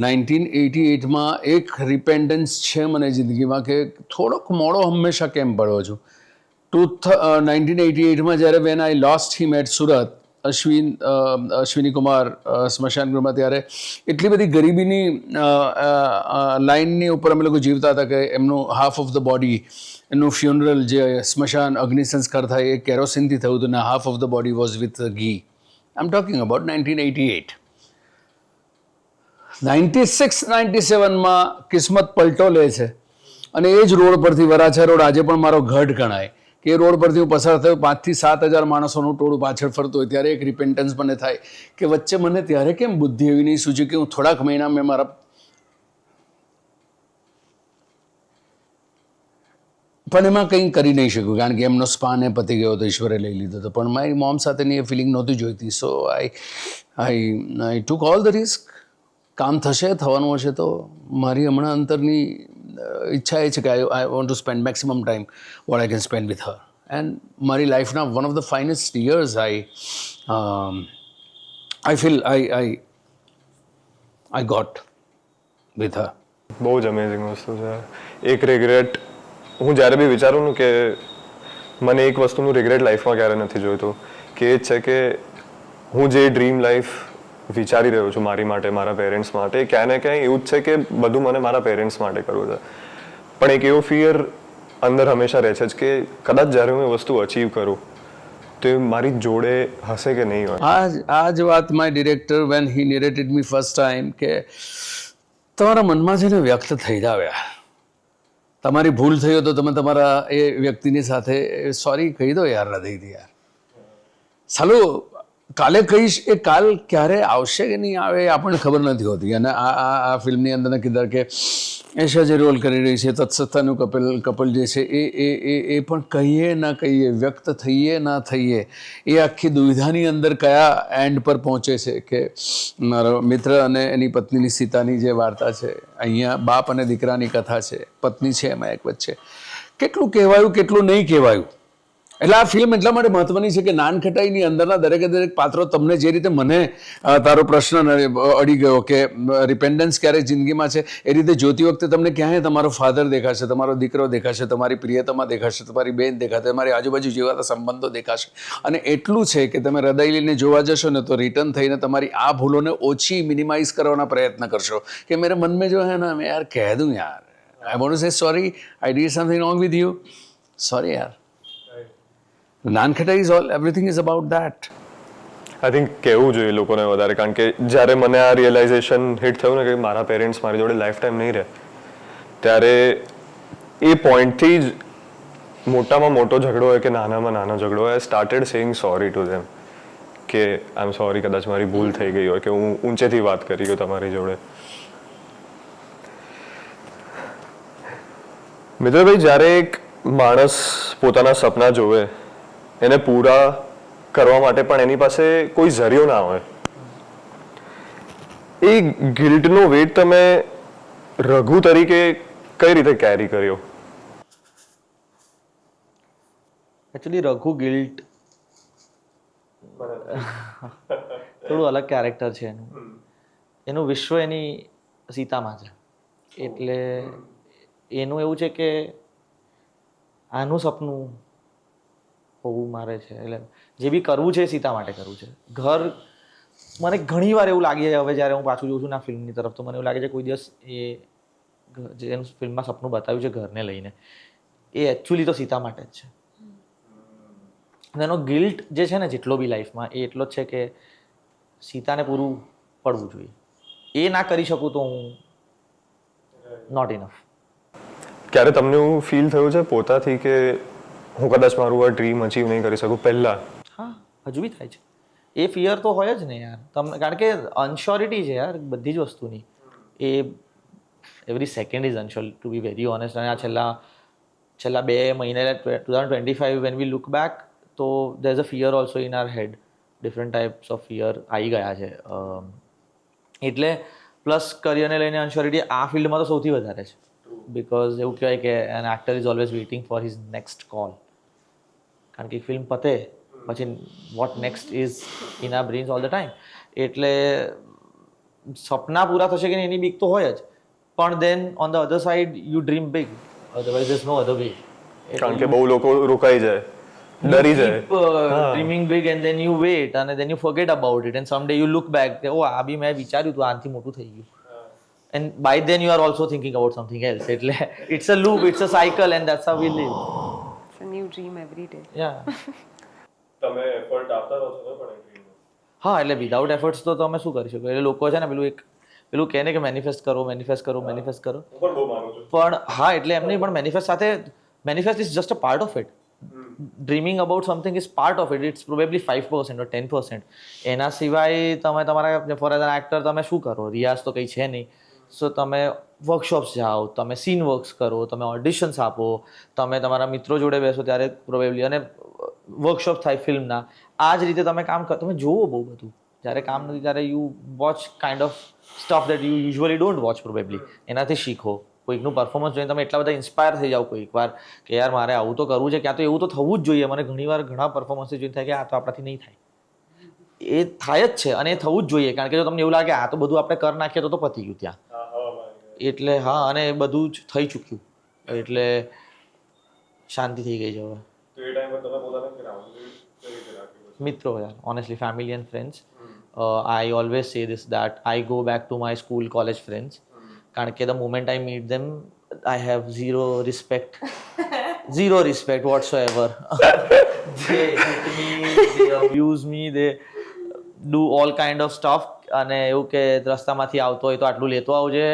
1988માં એક રિપેન્ડન્સ છે મને જિંદગીમાં કે થોડોક મોડો હંમેશા કેમ પડ્યો છું. 1988માં જ્યારે when I lost him at Surat, Ashwini Kumar સ્મશાન ગૃહમાં, ત્યારે એટલી બધી ગરીબીની લાઇનની ઉપર અમે લોકો જીવતા હતા કે એમનું હાફ ઓફ ધ બોડી, એનું ફ્યુનરલ જે સ્મશાન અગ્નિ સંસ્કાર થાય એ કેરોસીનથી થયું હતું ને half of the body was with ઘી. આઈ એમ ટોકિંગ અબાઉટ 1988. 96-97માં કિસ્મત પલટો લે છે અને એ જ રોડ પરથી, વરાછા રોડ આજે પણ મારો ગઢ ગણાય કે એ રોડ પરથી હું પસાર થયો, 5 થી 7 હજાર માણસોનું ટોળું પાછળ ફરતું હોય ત્યારે એક રિપેન્ટન્સ મને થાય કે વચ્ચે મને ત્યારે કેમ બુદ્ધિ એવી નહીં સૂચી કે હું થોડાક મહિના મેં મારા પણ એમાં કંઈ કરી નહીં શક્યું કારણ કે એમનો સ્પાન એ પતી ગયો હતો, ઈશ્વરે લઈ લીધો હતો. પણ મારી મોમ સાથેની એ ફિલિંગ નહોતી જોઈતી. સો આઈ ટુક ઓલ ધ રિસ્ક. કામ થશે, થવાનું હશે તો મારી હમણાં અંતરની ઈચ્છા એ છે કે I want to spend maximum time what I can spend with her. And મારી લાઈફના one of the finest years I feel I got with her. બહુ જ અમેઝિંગ વસ્તુ છે. એક રિગ્રેટ હું જ્યારે બી વિચારું ને કે મને એક વસ્તુનું રિગ્રેટ લાઈફમાં ક્યારે નથી જોઈતું કે એ જ છે કે હું જે ડ્રીમ લાઈફ વિચારી રહ્યો છું મારી માટે, મારા પેરેન્ટ્સ માટે, ક્યાંય ને ક્યાંય એવું જ છે કે બધું મને મારા પેરેન્ટ્સ માટે કરવું છે. પણ એક એવો ફિયર અંદર હંમેશા રહે છે જ કે કદાચ જ્યારે હું એ વસ્તુ અચીવ કરું તો એ મારી જોડે હશે કે નહીં હોય. આ જ વાત my director when he નેરેટેડ me first time કે તમારા મનમાં છે ને વ્યક્ત થઈ જાવ યાર. તમારી ભૂલ થઈ હોય તો તમે તમારા એ વ્યક્તિની સાથે સોરી કહી દો યાર, હૃદયથી યાર. સાલું કાલે કહીશ, એ કાલ ક્યારે આવશે કે નહીં આવે એ આપણને ખબર નથી હોતી. અને આ ફિલ્મની અંદર કીધા કે એશા જે રોલ કરી રહી છે તત્સત્તાનું કપલ જે છે એ પણ કહીએ ના કહીએ, વ્યક્ત થઈએ ના થઈએ, એ આખી દુવિધાની અંદર કયા એન્ડ પર પહોંચે છે કે મારો મિત્ર અને એની પત્નીની સીતાની જે વાર્તા છે, અહીંયા બાપ અને દીકરાની કથા છે, પત્ની છે એમાં એક વચ્ચે, કેટલું કહેવાયું કેટલું નહીં કહેવાયું. એટલે આ ફિલ્મ એટલા માટે મહત્વની છે કે નાનખટાઈની અંદરના દરેકે દરેક પાત્રો તમને જે રીતે મને તારો પ્રશ્ન અડી ગયો કે રિપેન્ડન્સ ક્યારે જિંદગીમાં છે, એ રીતે જોતી વખતે તમને ક્યાંય તમારો ફાધર દેખાશે, તમારો દીકરો દેખાશે, તમારી પ્રિયતમા દેખાશે, તમારી બેન દેખાશે, તમારી આજુબાજુ જીવાતા સંબંધો દેખાશે. અને એટલું છે કે તમે હૃદય લઈને જોવા જશો ને તો રિટર્ન થઈને તમારી આ ભૂલોને ઓછી મિનિમાઇઝ કરવાના પ્રયત્ન કરશો કે મેરે મન મેં જો હે ના મેં યાર કહ દઉં યાર, I want to say sorry, I did something wrong with you, sorry યાર. Nankhatai is all, everything is about that. I think કહેવું જોઈએ લોકોને વધારે, કારણ કે જ્યારે મને આ રિયલાઇઝેશન હિટ થયું ને કે મારા પેરેન્ટ્સ મારી જોડે લાઈફ ટાઈમ નહીં રહે, ત્યારે એ પોઈન્ટથી જ મોટામાં મોટો ઝઘડો હોય કે નાનામાં નાનો ઝઘડો હોય, started saying sorry to them કે આઈ એમ સોરી, કદાચ મારી ભૂલ થઈ ગઈ હોય કે હું ઊંચેથી વાત કરી ગયો તમારી જોડે. મિત્રભાઈ, જ્યારે એક માણસ પોતાના સપના જોવે એને પૂરા કરવા માટે પણ એની પાસે કોઈ ઝરિયો ના હોય, એ ગિલ્ટનો વેટ તમે રઘુ તરીકે કઈ રીતે કેરી કર્યો? એકચ્યુઅલી રઘુ ગિલ્ટ થોડું અલગ કેરેક્ટર છે એનું વિશ્વ એની સીતામાં છે. એટલે એનું એવું છે કે આનું સપનું હોવું મારે છે, એટલે જે બી કરવું છે એ સીતા માટે કરવું છે. ઘર મને ઘણી વાર એવું લાગે છે હવે જ્યારે હું પાછું જોઉં છું ના ફિલ્મની તરફ, તો મને એવું લાગે છે કોઈ દિવસ એ જે એનું ફિલ્મમાં સપનું બતાવ્યું છે ઘરને લઈને, એ એકચ્યુઅલી તો સીતા માટે જ છે. અને એનો ગિલ્ટ જે છે ને જેટલો બી લાઈફમાં એ એટલો જ છે કે સીતાને પૂરું પડવું જોઈએ. એ ના કરી શકું તો હું નોટ ઇનફ. ક્યારે તમને એવું ફીલ થયું છે પોતાથી કે હું કદાચ મારું આ ડ્રીમ અચીવ નહીં કરી શકું પહેલા? હા, હજુ બી થાય છે. એ ફિયર તો હોય જ ને યાર તમને, કારણ કે અનશ્યોરિટી છે યાર બધી જ વસ્તુની. એ every second is unsure to be very honest. અને આ છેલ્લા 2 મહિને 2025 વેન વી લુક બેક, તો there is a fear also in our head. Different types of fear આવી ગયા છે. એટલે પ્લસ કરિયરને લઈને અનશ્યોરિટી આ ફિલ્ડમાં તો સૌથી વધારે છે. બિકોઝ એવું કહેવાય કે an actor is always waiting for his next call. કારણ કે ફિલ્મ પતે પછી what next is in our brains all the time. એટલે સપના પૂરા થશે કે નહીં એની બીક તો હોય જ, પણ then on the other side you dream big, otherwise there is no other way. કારણ કે બહુ લોકો રોકાઈ જાય, ડરી જાય. Dreaming big and then you wait અને then you forget about it and some day you look back, ઓ આ બી મેં વિચાર્યું હતું આનાથી મોટું થઈ ગયું. And by then you are also thinking about something else. એટલે it's a loop, it's a cycle, and that's how we live. It's a new dream every day. Yeah. તમે એફર્ટ આપતા રહો છો પણ એ ડ્રીમ? હા, એટલે વિધાઉટ એફર્ટ્સ તો તમે શું કરી શકો? એટલે લોકો છે ને પેલું કહે ને કે મેનિફેસ્ટ કરો. હું પણ બહુ માનું છું. પણ હા, એટલે એમ નહીં, પણ manifest is just a part of it. Dreaming about something is part of it. It's probably 5% or 10%. એના સિવાય તમે તમારા ફોર એઝ એન એક્ટર તમે શું કરો? રિયાઝ તો કંઈ છે નહીં. સો તમે વર્કશોપ્સ જાઓ, તમે સીન વર્ક્સ કરો, તમે ઓડિશન્સ આપો, તમે તમારા મિત્રો જોડે બેસો ત્યારે પ્રોબેબલી, અને વર્કશોપ થાય ફિલ્મના. આ જ રીતે તમે કામ કરો, તમે જોવો બહુ બધું. જ્યારે કામ નથી ત્યારે you watch kind of stuff that you usually don't watch probably. એનાથી શીખો. કોઈકનું પરફોર્મન્સ જોઈને તમે એટલા બધા ઇન્સ્પાયર થઈ જાઓ કોઈક વાર કે યાર મારે આવું તો કરવું છે, ક્યાં તો એવું તો થવું જ જોઈએ. મને ઘણીવાર ઘણા પરફોર્મન્સ જોઈને થાય કે આ તો આપણાથી નહીં થાય. એ થાય જ છે અને એ થવું જ જોઈએ, કારણ કે જો તમને એવું લાગે આ તો બધું આપણે કરી નાખીએ તો પતી ગયું ત્યાં. એટલે હા, અને એ બધું જ થઈ ચૂક્યું, એટલે શાંતિ થઈ ગઈ છે હવે. મિત્રો યાર, honestly family and friends. I always say this that I go back to my school college friends, કારણ કે the moment I meet them I have zero respect whatsoever. They hit me, they abuse me, they do all kind of stuff. અને એવું કે રસ્તામાંથી આવતો હોય તો આટલું લેતો આવજે,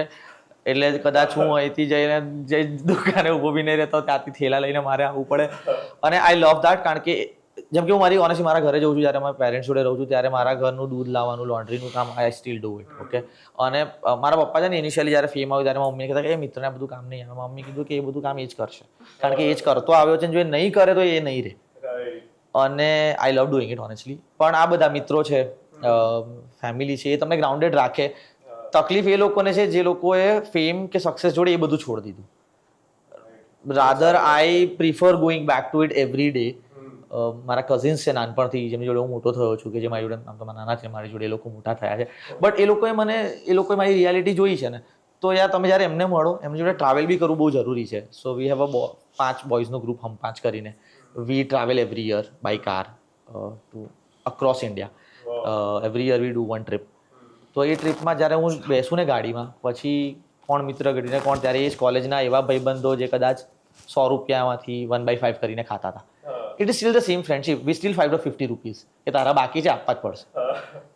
એટલે કદાચ હું અહીંથી જઈને જે દુકાને ઊભો બી નહીં રહેતો ત્યાંથી થેલા લઈને મારે આવવું પડે. અને આઈ લવ દેટ, કારણ કે જેમ કે હું ઓનેસ્ટલી મારા ઘરે જઉં છું, જ્યારે મારા પેરેન્ટ્સ જોડે રહું છું, ત્યારે મારા ઘરનું દૂધ લાવવાનું, લોન્ડ્રીનું કામ I still do it. Okay. અને મારા પપ્પા છે ને ઇનિશિયલી જ્યારે ફેમ આવ્યું ત્યારે મમ્મીને કહેતા કે એ મિત્રને બધું કામ નહીં આવે. મમ્મી કીધું કે એ બધું કામ એ જ કરશે, કારણ કે એ જ કરતો આવ્યો છે, જો એ નહીં કરે તો એ નહીં રહે. અને આઈ લવ ડુઈંગ ઇટ ઓનેસ્ટલી. પણ આ બધા મિત્રો છે, ફેમિલી છે, એ તમને ગ્રાઉન્ડેડ રાખે. તકલીફ એ લોકોને છે જે લોકોએ ફેમ કે સક્સેસ જોડે એ બધું છોડી દીધું. Rather I prefer going back to it every day. મારા કઝિન્સ છે નાનપણથી, જેમની જોડે હું મોટો થયો છું, કે જે મારી જોડે આમ તો નાના છે મારી જોડે, એ લોકો મોટા થયા છે. બટ એ લોકોએ મારી રિયાલિટી જોઈ છે ને, તો યાર તમે જ્યારે એમને મળો, એમની જોડે ટ્રાવેલ બી કરવું બહુ જરૂરી છે. સો વી હેવ 5 બોયઝનું ગ્રુપ, હમ 5 કરીને. We travel every year by car to across India. Every year we do 1 trip. તો એ ટ્રીપમાં જ્યારે હું બેસું ને ગાડીમાં, પછી કોણ મિત્ર ઘડીને કોણ, ત્યારે એ જ કોલેજના એવા ભાઈબંધો જે કદાચ 100 રૂપિયામાંથી 1/5 કરીને ખાતા હતા. It is still the same friendship. We still fight of 50 rupees કે તારા બાકી છે આપવા જ પડશે.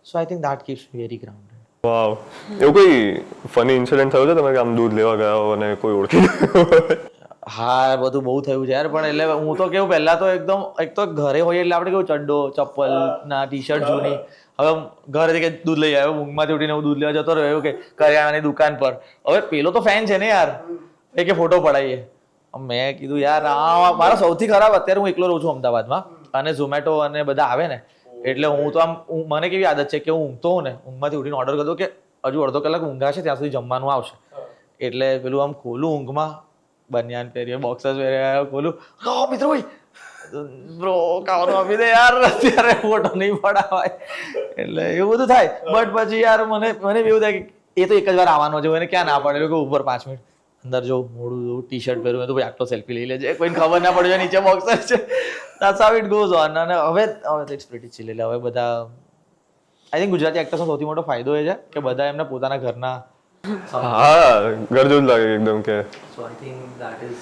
So I think that keeps me very grounded. Wow. એવું કોઈ ફની ઇન્સિડન્ટ થયો છે તમે કે આમ દૂધ લેવા ગયા હો અને કોઈ ઓળખી? હા, બધું બહુ થયું છે યાર. પણ એટલે હું તો કેવું, પહેલા તો એકદમ, એક તો ઘરે હોઈએ એટલે આપણે કેવું ચડ્ડો, ચપ્પલ ના, ટી શર્ટ જૂની. હવે ઘરેથી કે દૂધ લઈ આવ્યો, ઊંઘમાંથી ઉઠીને હું દૂધ લેવા જતો રહ્યો, એવું કે કરિયાણાની દુકાન પર. હવે પેલો તો ફેન છે ને યાર, એ કે ફોટો પડાવીએ. મેં કીધું યાર આ મારો સૌથી ખરાબ, અત્યારે હું એકલો રહું છું અમદાવાદમાં અને ઝોમેટો અને બધા આવે ને એટલે હું તો આમ મને કેવી આદત છે કે હું ઊંઘતો હોઉં ને, ઊંઘમાંથી ઉઠીને ઓર્ડર કરતો કે હજુ અડધો કલાક ઊંઘા છે ત્યાં સુધી જમવાનું આવશે. એટલે પેલું આમ ખોલું ઊંઘમાં, બનિયાન પહેરીએ, બોક્સર્સ પહેરીએ, ખોલું મિત્રો ભાઈ બ્રો ખાવાનું આપી દે યાર, અત્યારે ફોટો નહીં પડાવાય. એટલે એવું બધું થાય. બટ પછી યાર મને એવું થાય કે એ તો એક જ વાર આવવાનો છે, એને ક્યાં ના પડે કે ઉપર 5 મિનિટ અંદર જો મોડું જોઉં, ટી શર્ટ પહેરું તો ભાઈ આટલો સેલ્ફી લઈ લેજે, કોઈને ખબર ના પડે નીચે બોક્સર છે. That's how it goes on. અને હવે ઇટ્સ પ્રીટી ચિલ. એટલે હવે બધા આઈ થિંક ગુજરાતી એક્ટર્સનો સૌથી મોટો ફાયદો એ છે કે બધા એમના પોતાના ઘરના હા, ઘર જેવું જ લાગે એકદમ કે. So I think that is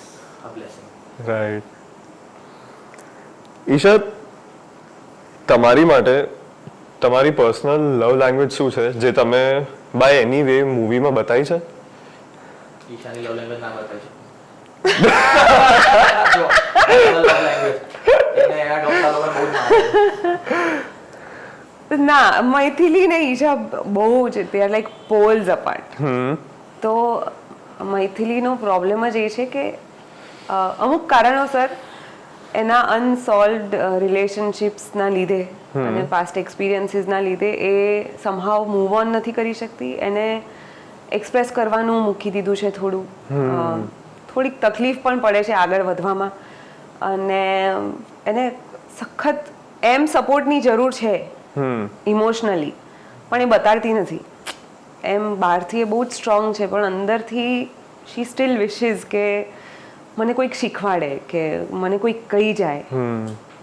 a blessing. Right. Isha, તમારી માટે તમારી પર્સનલ લવ લેંગ્વેજ શું છે જે તમે બાય એની વે મૂવીમાં બતાવી છે? ઈશાની લવ લેંગ્વેજ ના બતાવી છે. લવ લેંગ્વેજ એને એના ગમતા લોકો બહુ જ માને. ના, મૈથિલી ને ઈશા બહુ જ they are like poles apart. તો મૈથિલીનો પ્રોબ્લેમ જ એ છે કે અમુક કારણોસર એના અનસોલ્વડ રિલેશનશિપ્સના લીધે અને પાસ્ટ એક્સપિરિયન્સીસના લીધે એ સમહાવ મૂવ ઓન નથી કરી શકતી. એને એક્સપ્રેસ કરવાનું મૂકી દીધું છે થોડું. થોડીક તકલીફ પણ પડે છે આગળ વધવામાં અને એને સખત એમ સપોર્ટની જરૂર છે ઇમોશનલી, પણ એ બતાડતી નથી. એમ બહારથી એ બહુ જ સ્ટ્રોંગ છે પણ અંદરથી શી સ્ટીલ વિશિસ કે મને કોઈક શીખવાડે, કે મને કોઈક કહી જાય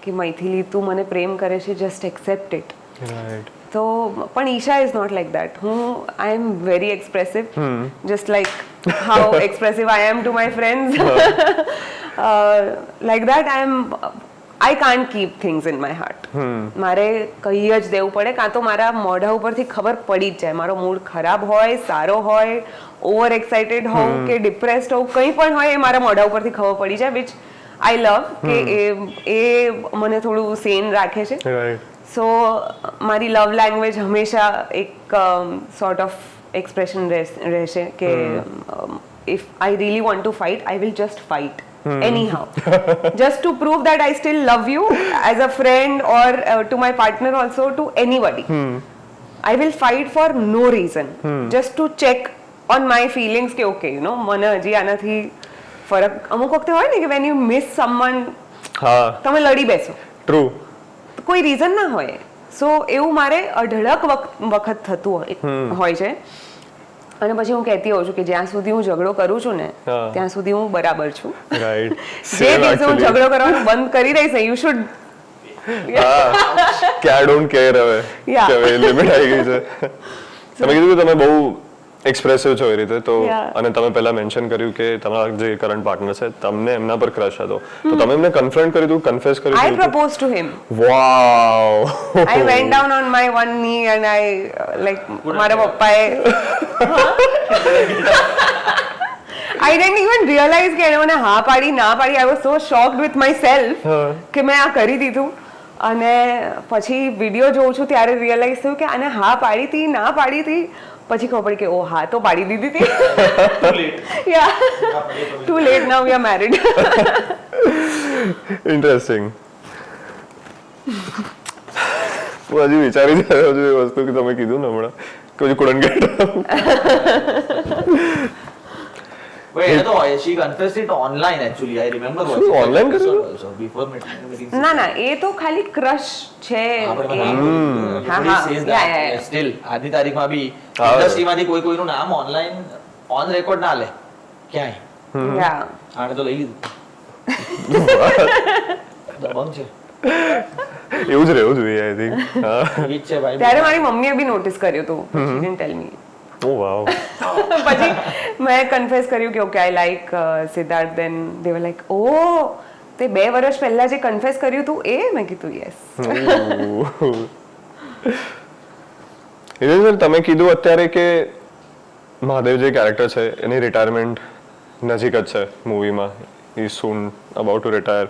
કે મૈથિલી તું મને પ્રેમ કરે છે, જસ્ટ એક્સેપ્ટ ઇટ. તો પણ Isha is not like that. I am very expressive, just like how expressive I am to my friends. Like that I can't keep things in my heart. મારે કહી જ દેવું પડે, કાં તો મારા મોઢા ઉપરથી ખબર પડી જ જાય. મારો મૂડ ખરાબ હોય, સારો હોય, ઓવર એક્સાઇટેડ હોઉં કે ડિપ્રેસ્ડ હોઉં, કંઈ પણ હોય એ મારા મોઢા ઉપરથી ખબર પડી જાય, વિચ આઈ લવ. કે એ મને થોડું સેન રાખે છે. સો મારી લવ લેંગ્વેજ હંમેશા એક સોર્ટ ઓફ એક્સપ્રેશન રહેશે કે if I really want to fight, I will just fight anyhow, just to prove that I still love you as a friend or to my partner also, to anybody. I will fight for no reason, just to check on my feelings કે okay, you know, મને હજી આનાથી ફરક. અમુક વખતે હોય ને કે when you miss someone, તમે લડી બેસો, ટ્રુ, કોઈ રીઝન ના હોય. સો એવું મારે અઢળક વખત થતું હોય છે. અને પછી હું કહેતી હોઉં છું કે જ્યાં સુધી હું ઝઘડો કરું છું ને ત્યાં સુધી હું બરાબર છું. રાઈટ. જે દિવસે હું ઝઘડો કરવાનું બંધ કરી દઈશ, યુ શુડ કે આઈ ડોન્ટ કેર હવે, કે હવે લિમિટ આવી ગઈ છે. તમે કીધું કે તમે બહુ એક્સપ્રેસિવ છો એ રીતે, તો અને તમે પહેલા મેન્શન કર્યું કે તમારા જે કરંટ પાર્ટનર છે તમને એમના પર ક્રશ હતો, તો તમે એમને કન્ફ્રન્ટ કર્યું હતું, કન્ફેસ કર્યું હતું? I proposed to him. Vav. I went down on my one knee and I like મારા પપ્પાએ I didn't even realize કે એને મને હા પાડી ના પાડી. I was so shocked with myself કે મેં આ કરી દીધું. અને પછી વિડીયો જોઉં છું ત્યારે રિયલાઇઝ થયું કે આને હા પાડી હતી, ના પાડી હતી. પછી ખબર પડી કે ઓ હા તો પાડી દીધી હતી. Too late. Now we are married. Interesting. હું હજી વિચારી રહ્યો છું એ વસ્તુ કે તમે કીધું ને હમણાં કે હજી couldn't get up. Wait, no, she confessed it online actually. I remember શું watching online that કર્યું? episode also before meeting. ના ના, એ તો ખાલી ક્રશ છે. સ્ટીલ આજની તારીખમાં બી ઇન્ડસ્ટ્રીમાંથી કોઈ કોઈનું નામ ઓનલાઈન ઓન રેકોર્ડ ના લે ક્યાંય. આને તો લઈ લીધું. દબંગ છે. એવું જ રહેવું જોઈએ આઈ થિંક. ઈ જ છે ભાઈ. ત્યારે મારી મમ્મીએ બી નોટિસ કર્યું હતું. She didn't tell me. ઓ વાવ. પછી મેં કન્ફેસ કર્યું કે okay I like Siddharth. Then they were like ઓ તે 2 વર્ષ પહેલા જે કન્ફેસ કર્યું હતું એ? મેં કીધું યસ. એટલે તમે કીધું અત્યારે કે મહાદેવ જે કેરેક્ટર છે એની રિટાયરમેન્ટ નજીક જ છે મૂવીમાં, is soon about to retire.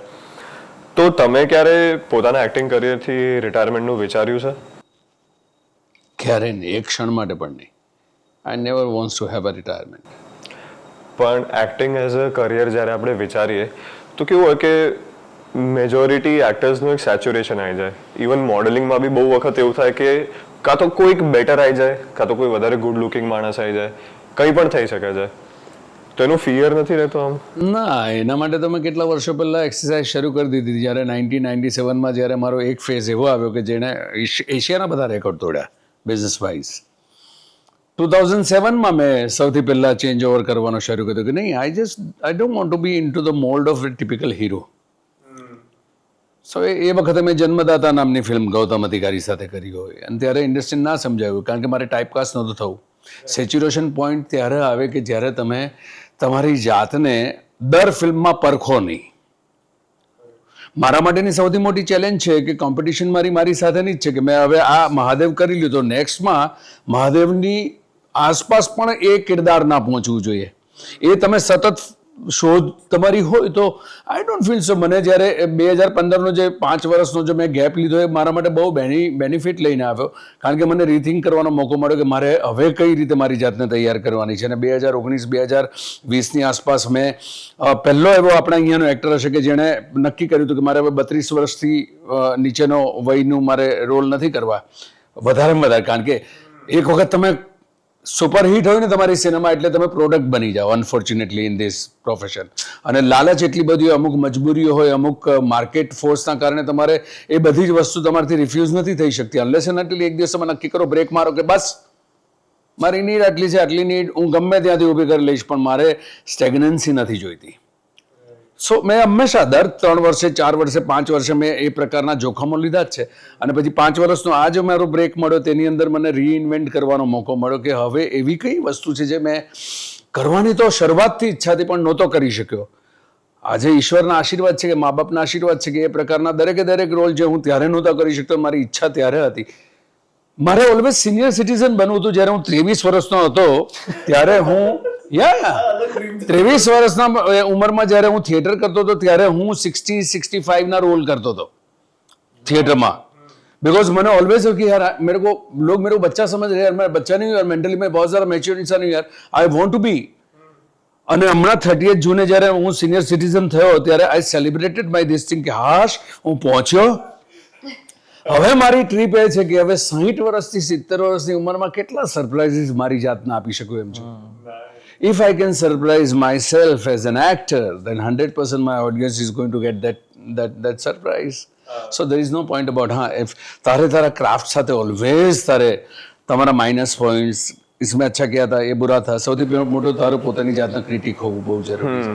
તો તમે ક્યારે પોતાના એક્ટિંગ કરિયરથી રિટાયરમેન્ટનું વિચાર્યું છે? ક્યારે નહીં, એક ક્ષણ માટે પણ નહીં. I never wants to have a retirement. પણ એક્ટિંગ એઝ અ કરિયર જ્યારે આપણે વિચારીએ તો કેવું હોય કે મેજોરિટી એક્ટર્સનું એક સેચ્યુરેશન આવી જાય. ઇવન મોડેલિંગમાં બી બહુ વખત એવું થાય કે કાં તો કોઈક બેટર આવી જાય, કાં તો કોઈ વધારે ગુડ લુકિંગ માણસ આવી જાય, કંઈ પણ થઈ શકે છે. તો એનું ફિયર નથી રહેતો આમ? ના, એના માટે તો મેં કેટલા વર્ષો પહેલાં એક્સરસાઇઝ શરૂ કરી દીધી. જ્યારે 1997માં જ્યારે મારો એક ફેઝ એવો આવ્યો કે જેણે એશિયાના બધા રેકોર્ડ તોડ્યા બિઝનેસ વાઇઝ. 2007માં મેં સૌથી પહેલાં ચેન્જ ઓવર કરવાનો શરૂ કર્યો કે નહીં, I don't want to be in to the mould of a typical hero. So એ વખતે મેં જન્મદાતા નામની ફિલ્મ ગૌતમ અધિકારી સાથે કરી હોય અને ત્યારે ઇન્ડસ્ટ્રી ના સમજાવ્યું, કારણ કે મારે ટાઈપકાસ્ટ નહોતું થવું. સેચ્યુરેશન પોઈન્ટ ત્યારે આવે કે જ્યારે તમે તમારી જાતને દર ફિલ્મમાં પરખો નહીં. મારા માટેની સૌથી મોટી ચેલેન્જ છે કે કોમ્પિટિશન મારી સાથેની જ છે કે મેં હવે આ મહાદેવ કરી લીધો, નેક્સ્ટમાં મહાદેવની આસપાસ પણ એ કિરદાર ના પહોંચવું જોઈએ. એ તમે સતત શોધ તમારી હોય તો આઈ ડોન્ટ ફીલ સો. મને જ્યારે 2015નો જે 5 વર્ષનો જે મેં ગેપ લીધો એ મારા માટે બહુ બેનિફિટ લઈને આવ્યો, કારણ કે મને રીથિંક કરવાનો મોકો મળ્યો કે મારે હવે કઈ રીતે મારી જાતને તૈયાર કરવાની છે. અને 2019-2020ની આસપાસ મેં પહેલો એવો આપણા અહીંયાનો એક્ટર હશે કે જેણે નક્કી કર્યું હતું કે મારે હવે 32 વર્ષથી નીચેનો વયનું મારે રોલ નથી કરવા, વધારેમાં વધારે. કારણ કે એક વખત તમે સુપરહિટ હોય ને તમારી સિનેમા એટલે તમે પ્રોડક્ટ બની જાઓ, અનફોર્ચ્યુનેટલી ઇન ધીસ પ્રોફેશન. અને લાલચ એટલી બધી, અમુક મજબૂરીઓ હોય, અમુક માર્કેટ ફોર્સના કારણે તમારે એ બધી જ વસ્તુ તમારાથી રિફ્યુઝ નથી થઈ શકતી. અનલેસ એન્ડ અનટિલ એક દિવસ તમે નક્કી કરો, બ્રેક મારો કે બસ મારી નીડ આટલી છે, આટલી નીડ હું ગમે ત્યાંથી ઊભી કરી લઈશ, પણ મારે સ્ટેગ્નન્સી નથી જોઈતી. સો મેં હંમેશા દર 3 વર્ષે, 4 વર્ષે, 5 વર્ષે મેં એ પ્રકારના જોખમો લીધા જ છે. અને પછી 5 વર્ષનો આ જો મારો બ્રેક મળ્યો તેની અંદર મને રીઇન્વેન્ટ કરવાનો મોકો મળ્યો કે હવે એવી કઈ વસ્તુ છે જે મેં કરવાની તો શરૂઆતથી ઈચ્છાથી પણ નહોતો કરી શક્યો. આજે ઈશ્વરના આશીર્વાદ છે કે મા બાપના આશીર્વાદ છે કે એ પ્રકારના દરેક રોલ જે હું ત્યારે નહોતો કરી શકતો, મારી ઈચ્છા ત્યારે હતી. મારે ઓલવેઝ સિનિયર સિટીઝન બનવું હતું. જ્યારે હું 23 વર્ષનો હતો ત્યારે હું 23 વર્ષના ઉંમરમાં જ્યારે હું થિયેટર કરતો હતો ત્યારે હું 60-65 ના રોલ કરતો હતો थिएटરમાં. बिकॉज मैंने ऑलवेज कि यार मेरे को लोग मेरे को बच्चा समझ रहे हैं, मैं बच्चा नहीं हूँ यार, मेंटली मैं बहुत सारा मैच्योर इंसान हूँ यार, आई वॉन्ट टू बी. અને હમણાં 30th જૂને જ્યારે હું સિનિયર સિટીઝન થયો ત્યારે આઈ સેલિબ્રેટેડ માય ધીસ થિંગ કે હાશ હું પહોંચ્યો. હવે મારી ટ્રીપ એ છે કે હવે 60 વર્ષથી 70 વર્ષની ઉંમરમાં કેટલા સરપ્રાઇઝીસ મારી જાતને આપી શકું એમ છું. If I can surprise myself as an actor, then 100% my audience is going to get that surprise. So there is no point about if તારા ક્રાફ્ટ સાથે ઓલવેઝ તમારા માઇનસ પોઈન્ટ્સ, इसमें अच्छा किया था, ये बुरा था, સૌથી મોટો તારો પોતાની જાતનો ક્રિટિક હોવું બહુ જરૂરી છે.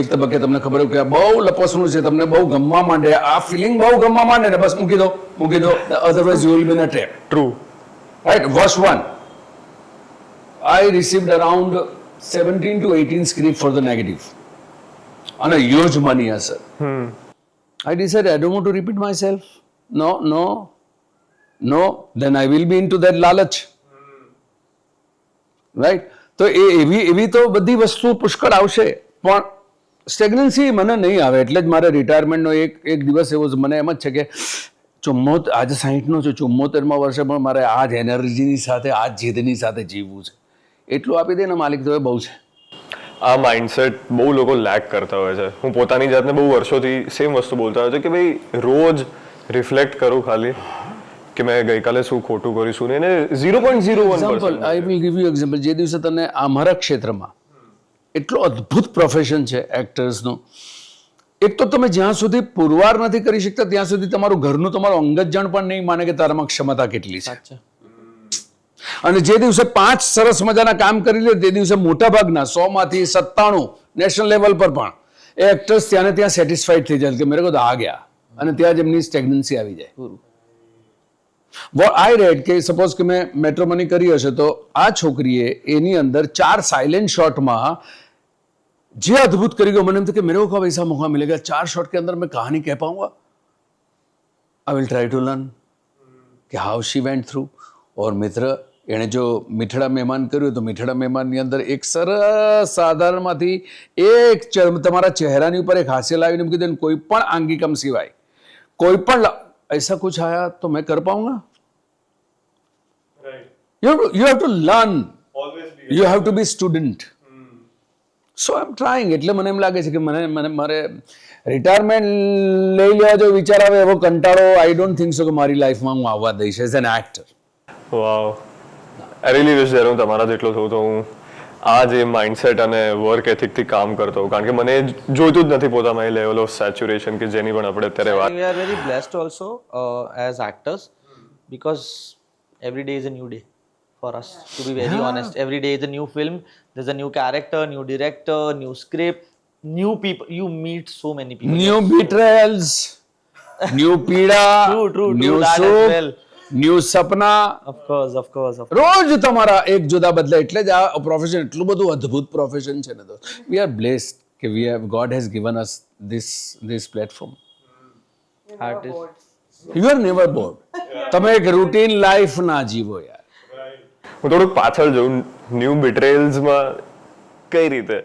એક તબક્કે તમને ખબર હોય કે બહુ લપસણું છે, તમને બહુ ગમવા માંડે, આ ફિલિંગ બહુ ગમવા માંડે ને બસ મૂકી દો, otherwise you will be in a trap. True. Right. Verse 1. I received around 17 to 18 script for the negative. And a huge money, sir. I decided I don't want to repeat myself. No. Then I will be into that lalach. Right? તો એવી તો બધી વસ્તુ પુષ્કળ આવશે, પણ સ્ટેગ્નન્સી મને નહીં આવે. એટલે જ મારે રિટાયરમેન્ટનો એક દિવસ એવો મને એમ જ છે કે આજે 60નો છું, 74મા વર્ષે પણ મારે આ જ એનર્જીની સાથે, આ જ જીદની સાથે જીવવું છે. એટલું આપી દે ને માલિક તો એ બહુ છે. આ માઇન્ડસેટ બહુ લોકો લેક કરતા હોય છે. હું પોતાની જાતને બહુ વર્ષોથી સેમ વસ્તુ બોલતા હોય છે કે ભાઈ રોજ રિફ્લેક્ટ કરું ખાલી કે મેં ગઈકાલે શું ખોટું કર્યું, શું નહીં. એને 0.01% I will give you example. જે દિવસે તને અમારા ક્ષેત્રમાં એટલો અદ્ભુત પ્રોફેશન છે એક્ટર્સનું, એક તો તમે જ્યાં સુધી પુરવાર નથી કરી શકતા ત્યાં સુધી તમારું ઘરનું, તમારું અંગત જણ પણ નહીં માને કે તારામાં ક્ષમતા કેટલી છે. અને જે દિવસે 5 સરસ મજાના કામ કરી લે તે દિવસે મોટા ભાગના 100માંથી 97 નેશનલ લેવલ પર પણ એ એક્ટર્સ ત્યાં સેટિસ્ફાઈડ થઈ જાય કે મેરે કો તો આ ગયા, અને ત્યાં જ એમની સ્ટેગ્નન્સી આવી જાય. આઈ રેડ કે સપોઝ કે મેં મેટ્રોમની કરી હશે તો આ છોકરીએ એની અંદર 4 સાયલેન્ટ શોટમાં જે અદ્ભુત કરી ગયો, મને એમ કે મેરે કો કબ ऐसा मौका मिलेगा 4 शॉट के अंदर मैं कहानी कह पाऊंगा. I will try to learn कि हाउ शी वेंट थ्रू. और મિત્ર એણે જો મીઠડા મહેમાન કર્યું તો મીઠડા મહેમાનની અંદર એક સરસ સાધારણમાંથી એક તમારા ચહેરાની ઉપર એક હાસ્ય લાવીને મૂકી દે, કોઈ પણ આંગિકમ સિવાય કોઈ પણ ऐसा कुछ आया तो मैं कर पाऊंगा. You have to learn. You have to be student. So I M trying. એટલે મને એમ લાગે છે કે મારે રિટાયરમેન્ટ લઈ લેવા જો વિચાર આવે એવો કંટાળો આઈ ડોન્ટ થિંક સો કે મારી લાઈફમાં હું આવવા દઈશ as an actor. Wow, I really wish જ્યારે હું તમારા જેટલો થઉં તો હું આ જે માઇન્ડસેટ અને વર્ક એથિકથી કામ કરતો હોઉં. કારણ કે મને જોઈતું જ નથી પોતામાં એ લેવલ ઓફ સેચ્યુરેશન કે જેની પણ આપણે અત્યારે વાત. We are very blessed also as actors because every day is a new day for us, to be very honest. Every day is a new film, there's a new character, new director, new script, new people. You meet so many people. New betrayals, new પીડા, True, new that as સુખ, well. New Sapna. Of course. રોજ તમારા એક જુદા બદલે. એટલે જ આ પ્રોફેશન એટલું બધું અદ્ભુત પ્રોફેશન છે ને. તો વી આર બ્લેસ્ડ કે God has given us this platform. Artist. You are never board. તમે એક રૂટીન લાઈફ ના જીવો યાર. હું થોડુંક પાછળ જઉં ન્યૂ બિટ્રેયલ્સમાં કઈ રીતે.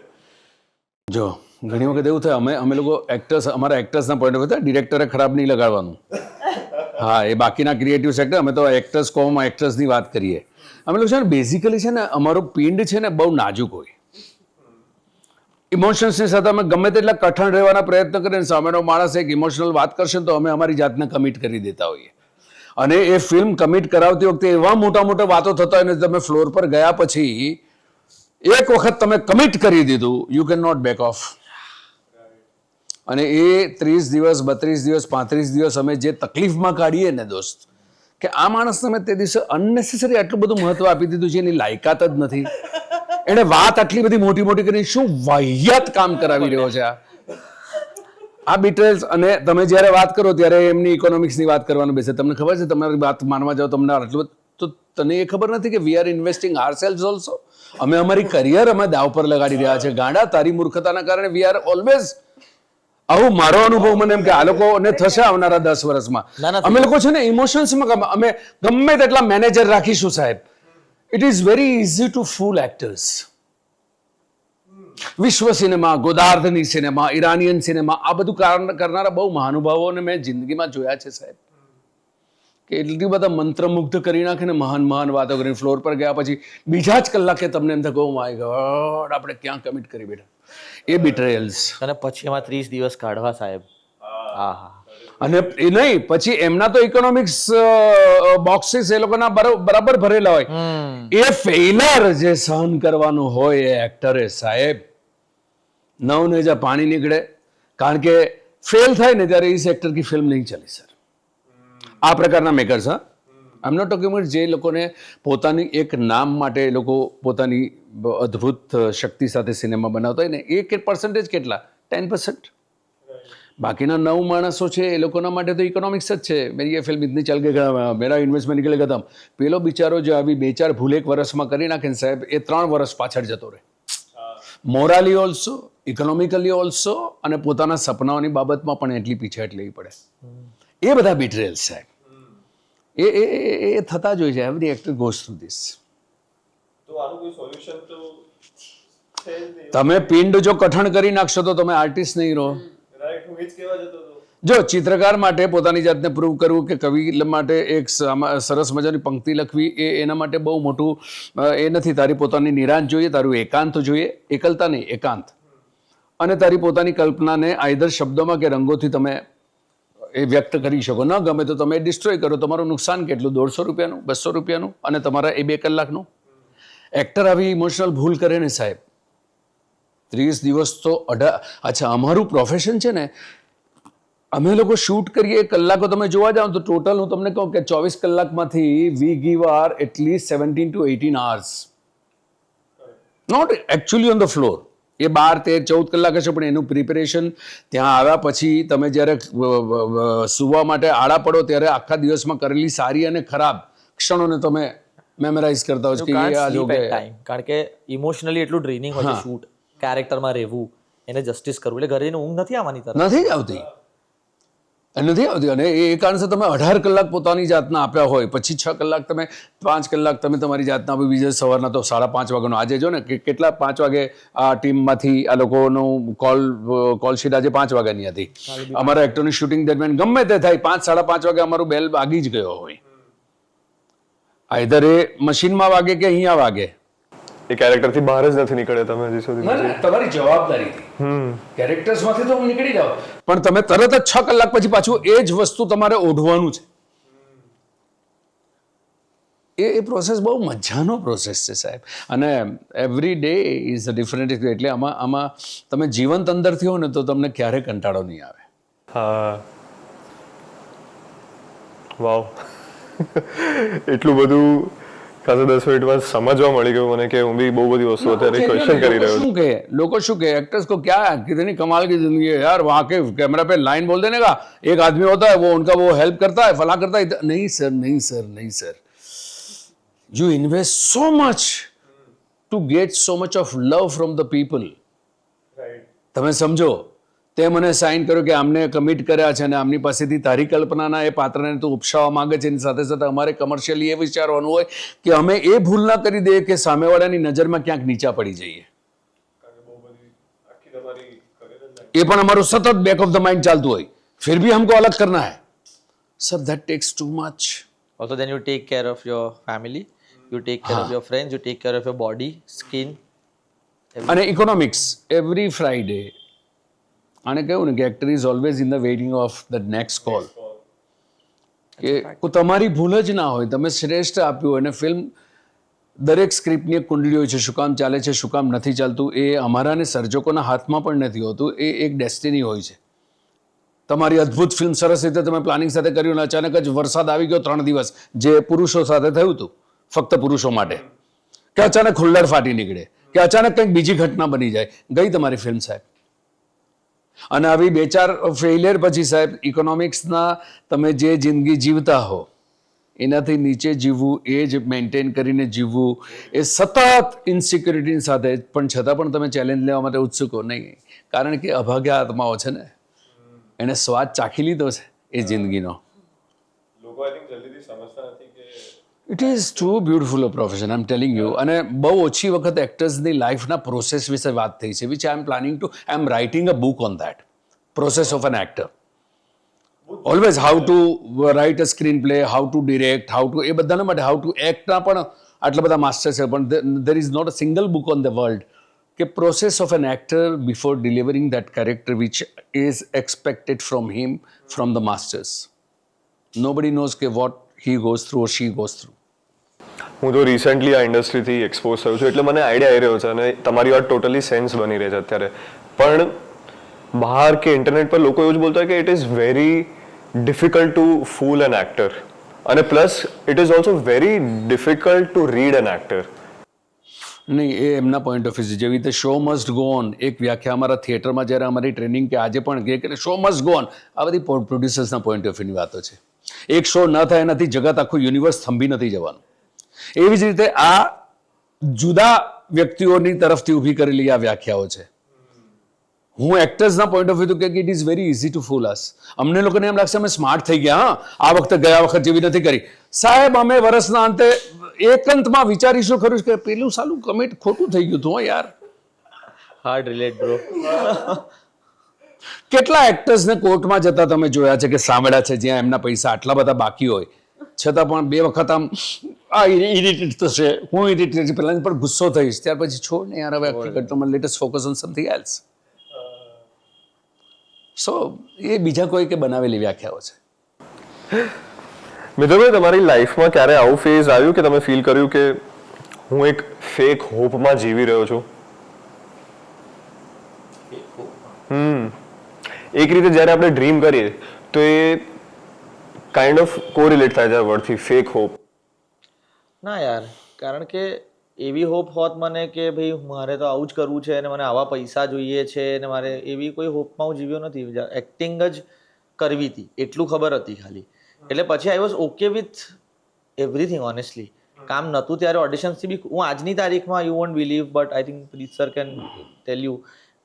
જો ઘણી વખત એવું થાય અમે લોકો એક્ટર્સ, અમારા એક્ટર્સના પોઈન્ટ ઓફ ડિરેક્ટરે ખરાબ નહીં લગાડવાનું. હા, એ બાકીના ક્રિએટિવ સેક્ટર, અમે તો એક્ટર્સ કોમમાં એક્ટર્સની વાત કરીએ. અમે લોકો છે ને બેઝિકલી છે ને અમારું પિંડ છે ને બહુ નાજુક હોય. ઇમોશન્સની સાથે અમે ગમે તેટલા કઠણ રહેવાના પ્રયત્ન કરીએ ને સામેનો માણસ એક ઇમોશનલ વાત કરશે તો અમે અમારી જાતને કમિટ કરી દેતા હોઈએ. અને એ ફિલ્મ કમિટ કરાવતી વખતે એવા મોટા વાતો થતા હોય ને તમે ફ્લોર પર ગયા પછી એક વખત તમે કમિટ કરી દીધું, you can not back off. અને એ 30 દિવસ 32 દિવસ 35 દિવસ અમે જે તકલીફમાં કાઢીએ ને દોસ્ત, કે આ માણસને મેં તે દિવસે અનનેસેસરી આટલું બધું મહત્વ આપી દીધું છે, એની લાયકાત જ નથી. એણે વાત આટલી બધી મોટી કરીને શું વાહિયાત કામ કરાવી રહ્યો છે આ બિટ્રેલ્સ. અને તમે જ્યારે વાત કરો ત્યારે એમની ઇકોનોમિક્સની વાત કરવાનું બેસે. તમને ખબર છે, તમારી વાત માનવા જાઓ તમને આટલું, તો તને એ ખબર નથી કે we are investing are sales also. અમે અમારી કરિયર અમે દાવ પર લગાડી રહ્યા છે. ગાંડા, તારી મૂર્ખતાના કારણે વી આર ઓલવેઝ. આવું મારો અનુભવ મને એમ કે આ લોકોને થશે આવનારા 10 વર્ષમાં. અમે લોકો છે ને ઇમોશન્સમાં અમે ગમે તેટલા મેનેજર રાખીશું સાહેબ. It is very easy to full actors. વિશ્વ સિનેમા, ગોદાર્ધની સિનેમા, ઈરાનિયન સિનેમા, આ બધું કરનારા બહુ મહાનુભાવોને મેં જિંદગીમાં જોયા છે સાહેબ. કે એટલી બધા મંત્રમુગ્ધ કરી નાખે ને મહાન વાતો કરીને ફ્લોર પર ગયા પછી બીજા જ કલાકે તમને એમ થાય ઓ માય ગોડ આપણે ક્યાં કમિટ કરી બેઠા. એ બિટ્રેયલ્સ. અને પછી એમાં 30 દિવસ કાઢવા સાહેબ. આહા. અને એ નહીં, પછી એમના તો ઇકોનોમિક્સ બોક્સીસ એ લોકોના બરાબર ભરેલા હોય. એ ફેઇલર જે સહન કરવાનું હોય એ એક્ટરે સાહેબ, નવને જ્યાં પાણી નીકળે. કારણ કે ફેલ થાય ને ત્યારે એ સેક્ટર કી ફિલ્મ નહીં ચાલી સર. આ પ્રકારના મેકર્સ. હા, આઈ એમ નોટ ટોકિંગ અબાઉટ જે લોકોને પોતાની એક નામ માટે એ લોકો પોતાની અદ્ભુત શક્તિ સાથે સિનેમા બનાવતા હોય ને, એ પર્સન્ટેજ કેટલા? 10%. બાકીના 9 માણસો છે એ લોકોના માટે તો ઇકોનોમિક્સ જ છે. મેરી એ ફિલ્મ ઇતની ચાલ કે મેરા ઇન્વેસ્ટમેન્ટ નીકળે ખતમ. પેલો બિચારો જે આવી 2-4 ભૂલ એક વર્ષમાં કરી નાખે ને સાહેબ, એ 3 વર્ષ પાછળ જતો રહે. મોરાલી ઓલ્સો, ઇકોનોમિકલી ઓલ્સો, અને પોતાના સપનાઓની બાબતમાં પણ એટલી પીછેહટ લેવી પડે. એ બધા બિટ્રેલ્સ સાહેબ એ થતા જ હોય છે. Every actor goes through this. તો આનું કોઈ સોલ્યુશન તો છે જ નહીં. તમે પિંડ જો કઠણ કરી નાખશો તો તમે આર્ટિસ્ટ નહીં રહો. રાઈટ, હું એ જ કહેવા જતો હતો. જો ચિત્રકાર માટે પોતાની જાતને પ્રૂવ કરવું કે કવિ માટે એક સરસ મજાની પંક્તિ લખવી એ એના માટે બહુ મોટું એ નથી. તારી પોતાની નિરાંત જોઈએ, તારું એકાંત જોઈએ, એકલતા નહીં એકાંત, અને તારી પોતાની કલ્પનાને આઈધર શબ્દોમાં કે રંગોથી તમે એ વ્યક્ત કરી શકો. ન ગમે તો તમે ડિસ્ટ્રોય કરો. તમારું નુકસાન કેટલું? 150 રૂપિયાનું, 200 રૂપિયાનું, અને તમારા એ 2 કલાકનું. એક્ટર આવી ઇમોશનલ ભૂલ કરે ને સાહેબ, 30 દિવસ તો અચ્છા અમારું પ્રોફેશન છે ને, અમે લોકો શૂટ કરીએ કલાકો તમે જોવા જાઓ તો ટોટલ હું તમને કહું કે 24 કલાકમાંથી we give our at least 17 to 18 hours. Not actually on the floor. એ 12, 13, 14 કલાક હશે, પણ એનું પ્રિપેરેશન ત્યાં આવ્યા પછી તમે જ્યારે સુવા માટે આડા પડો ત્યારે આખા દિવસમાં કરેલી સારી અને ખરાબ ક્ષણોને તમે મેમરાઇઝ કરતા હોય કે આ જો કે કારણ કે ઇમોશનલી એટલું ડ્રેનિંગ હોય છે શૂટ, કેરેક્ટરમાં રહેવું, એને જસ્ટિસ કરવું, એટલે ઘરે ઊંઘ નથી આવવાની તરફ. નથી જ આવતી. અને એ કારણસર તમે 18 કલાક પોતાની જાતના આપ્યા હોય, પછી 6 કલાક તમે 5 કલાક તમે તમારી જાતના આપી, બીજા સવારના તો 5:30 વાગ્યાનો. આજે જો ને કેટલા 5 વાગે આ ટીમમાંથી આ લોકોનું કોલ શીટ આજે 5 વાગ્યાની હતી. અમારા એક્ટરની શૂટિંગ દરમિયાન ગમે તે થાય 5, 5:30 વાગે અમારું બેલ વાગી જ ગયો હોય. આઈધર એ મશીનમાં વાગે કે અહીંયા વાગે. એ કેરેક્ટરથી બહાર જ નથી નીકળ્યા તમે હજી સુધી? ના ના, તમારી જવાબદારી કેરેક્ટર્સમાંથી તો નીકળી જાઓ, પણ તમે તરત જ 6 કલાક પછી પાછું એ જ વસ્તુ તમારે ઓઢવાનું છે. એ પ્રોસેસ બહુ મજાનો પ્રોસેસ છે સાહેબ, અને every day is a different. એટલે આમાં તમે જીવંત અંદરથી હો ને તો તમને ક્યારે કંટાળો નહીં આવે. હા, વાવ. એટલું બધું ખાસા 10 મિનિટમાં સમજવા મળી ગયું મને કે હું બી બહુ બધી વસ્તુ અત્યારે ક્વેશ્ચન કરી રહ્યો છું. लोग શું કે एक्टर्स को क्या है, कितनी कमाल की जिंदगी है यार, वहाँ के कैमरा पे लाइन बोल देने का, एक आदमी होता है वो उनका वो हेल्प करता है, फला करता है. नहीं सर, नहीं सर, नहीं sir. You invest so much to get so much of love from the people. તમે સમજો, તે મને સાઇન કર્યો કે આમને કમિટ કર્યા છે અને આમની પાસેથી તારી કલ્પનાના એ પાત્રને તું ઉપસાવવા માંગે છે, એની સાથે સાથે અમારે કમર્શિયલી એ વિચારવાનું હોય કે અમે એ ભૂલ ના કરી દઈએ કે સામેવાળાની નજરમાં ક્યાંક નીચા પડી જઈએ. એ પણ અમારું સતત બેક ઓફ ધ માઇન્ડ ચાલતું હોય, फिर भी हमको अलग करना है. Sir, that takes too much. Also then you take care of your family, you take care of your friends, you take care of your body, skin. અને ઇકોનોમિક્સ એવરી ફ્રાઈડે. આને કહ્યું ને કે actor is always in the waiting of the next call. કે તમારી ભૂલ જ ના હોય, તમે શ્રેષ્ઠ આપ્યું હોય, અને ફિલ્મ દરેક સ્ક્રિપ્ટની એક કુંડળી હોય છે, શું કામ ચાલે છે, શું કામ નથી ચાલતું, એ અમારા ને સર્જકોના હાથમાં પણ નથી હોતું. એ એક ડેસ્ટિની હોય છે. તમારી અદ્ભુત ફિલ્મ સરસ રીતે તમે પ્લાનિંગ સાથે કર્યું, અને અચાનક જ વરસાદ આવી ગયો 3 દિવસ, જે પુરુષો સાથે થયું હતું, ફક્ત પુરુષો માટે, કે અચાનક હુલ્લડ ફાટી નીકળે, કે અચાનક કંઈક બીજી ઘટના બની જાય, ગઈ તમારી ફિલ્મ સાહેબ. અને આવી 2-4 ફેલિયર પછી સાહેબ, ઇકોનોમિક્સના તમે જે જિંદગી જીવતા હો એનાથી નીચે જીવવું, એ જ મેન્ટેન કરીને જીવવું, એ સતત ઇન્સિક્યોરિટી સાથે, પણ છતાં પણ તમે ચેલેન્જ લેવા માટે ઉત્સુક હો નહીં, કારણ કે અભાગ્યા આત્માઓ છે ને, એને સ્વાદ ચાખી લીધો છે એ જિંદગીનો. It is too beautiful a profession, I am telling you. અને બહુ ઓછી વખત એક્ટર્સની લાઈફના પ્રોસેસ વિશે વાત થઈ છે, which I am planning to, I am writing a book on that process of an actor. Always how to write a screenplay, how to direct, how to, એ બધાના માટે, હાઉ ટુ એક્ટના પણ આટલા બધા માસ્ટર છે, પણ there is not a single book on the world કે process of an actor before delivering that character which is expected from him, from the masters. Nobody knows કે what he goes through or she goes through. હું તો recently આ ઇન્ડસ્ટ્રીથી expose થયો છું, એટલે મને idea આવી રહ્યો છે, અને તમારી વાત ટોટલી સેન્સ બની રહી છે અત્યારે. પણ બહાર કે ઇન્ટરનેટ પર લોકો એવું જ બોલતા હોય કે it is very difficult to fool an actor, અને plus it is also very difficult to read an actor. નહીં, એ એમના પોઈન્ટ ઓફ વ્યૂ. જેવી રીતે શો મસ્ટ ગો ઓન, એક વ્યાખ્યા અમારા થિયેટરમાં જ્યારે અમારી ટ્રેનિંગ કે આજે પણ કે શો મસ્ટ ગો ઓન, આ બધી પ્રોડ્યુસર્સના પોઈન્ટ ઓફ વ્યૂની વાતો છે. એક શો ન થાય એનાથી જગત આખું યુનિવર્સ થંભી નથી જવાનું. એવી જ રીતે આ જુદા વ્યક્તિઓની તરફથી ઊભી કરેલી આ વ્યાખ્યાઓ છે. હું એક્ટર્સના પોઈન્ટ ઓફ વ્યૂ કે it is very easy to fool us. અમને લોકોને એમ લાગશે અમે સ્માર્ટ થઈ ગયા, હા, આ વખતે ગયા વખત જેવી નથી કરી. સાહેબ, અમે વર્ષના અંતે એકાંતમાં વિચારીશું ખરું કે પેલું સાલું કમિટ ખોટું થઈ ગયું હતું હો યાર. Hard relate, bro. કેટલા એક્ટર્સને કોર્ટમાં જતા તમે જોયા છે કે સાંભળ્યા છે, જ્યાં એમના પૈસા આટલા બધા બાકી હોય છતાં પણ 2 વખત આમ આ ઇરિટેટ થશે, હું ઇરિટેટ પહેલાં પણ ગુસ્સો થઈશ, ત્યાર પછી છોડ ને યાર, હવે હકીકતમાં let us focus on something else. So એ બીજા કોઈ કે બનાવેલી વ્યાખ્યાઓ છે. મિત્રભાઈ, તમારી લાઈફમાં ક્યારે આવું ફેઝ આવ્યું કે તમે ફીલ કર્યું કે હું એક ફેક હોપમાં જીવી રહ્યો છું? એક રીતે જ્યારે આપણે ડ્રીમ કરીએ તો એ કાઇન્ડ ઓફ કોરિલેટ થાય છે વર્ડથી, ફેક હોપ. ના યાર, કારણ કે એવી હોપ હોત મને કે ભાઈ મારે તો આવું જ કરવું છે અને મને આવા પૈસા જોઈએ છે અને મારે, એવી કોઈ હોપમાં હું જીવ્યો નથી. એક્ટિંગ જ કરવી હતી એટલું ખબર હતી ખાલી. એટલે પછી I was okay with everything honestly. કામ નહોતું ત્યારે ઓડિશન્સથી બી, હું આજની તારીખમાં, you want believe, but I think Preet sir can tell you,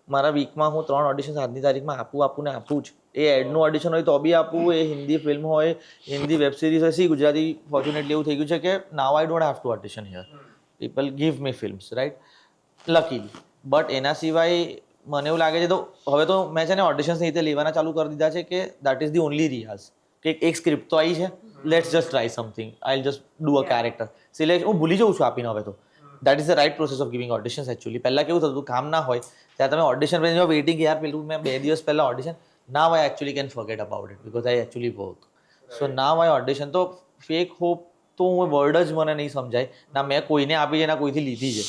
મારા વીકમાં હું 3 ઓડિશન્સ આજની તારીખમાં આપું જ. એ એડનું ઓડિશન હોય તો બી આપું, એ હિન્દી ફિલ્મ હોય, હિન્દી વેબ સિરીઝ હોય. ગુજરાતી ફોર્ચ્યુનેટલી એવું થઈ ગયું છે કે now I don't have to audition here, people give me films, right, luckily. But એના સિવાય મને એવું લાગે છે, તો હવે તો મેં છે ને ઓડિશન્સ એ રીતે લેવાના ચાલુ કરી દીધા છે કે દેટ ઇઝ ધી ઓનલી રિયાઝ, કે એક સ્ક્રિપ્ટ તો આવી છે, let's just try something, I will just do a character. Select હું ભૂલી જાઉં છું આપીને હવે તો, that is the right process of giving auditions actually. પહેલાં કેવું થતું કામ ના હોય ત્યારે તમે ઓડિશન પછી વેઇટિંગ કે યાર પેલું મેં 2 દિવસ પહેલાં audition now I actually can forget about it because I actually work. So now I audition. તો ફેક હોપ તો હું વર્ડ જ મને નહીં સમજાય ના મેં કોઈને આપી છે ના કોઈથી લીધી છે.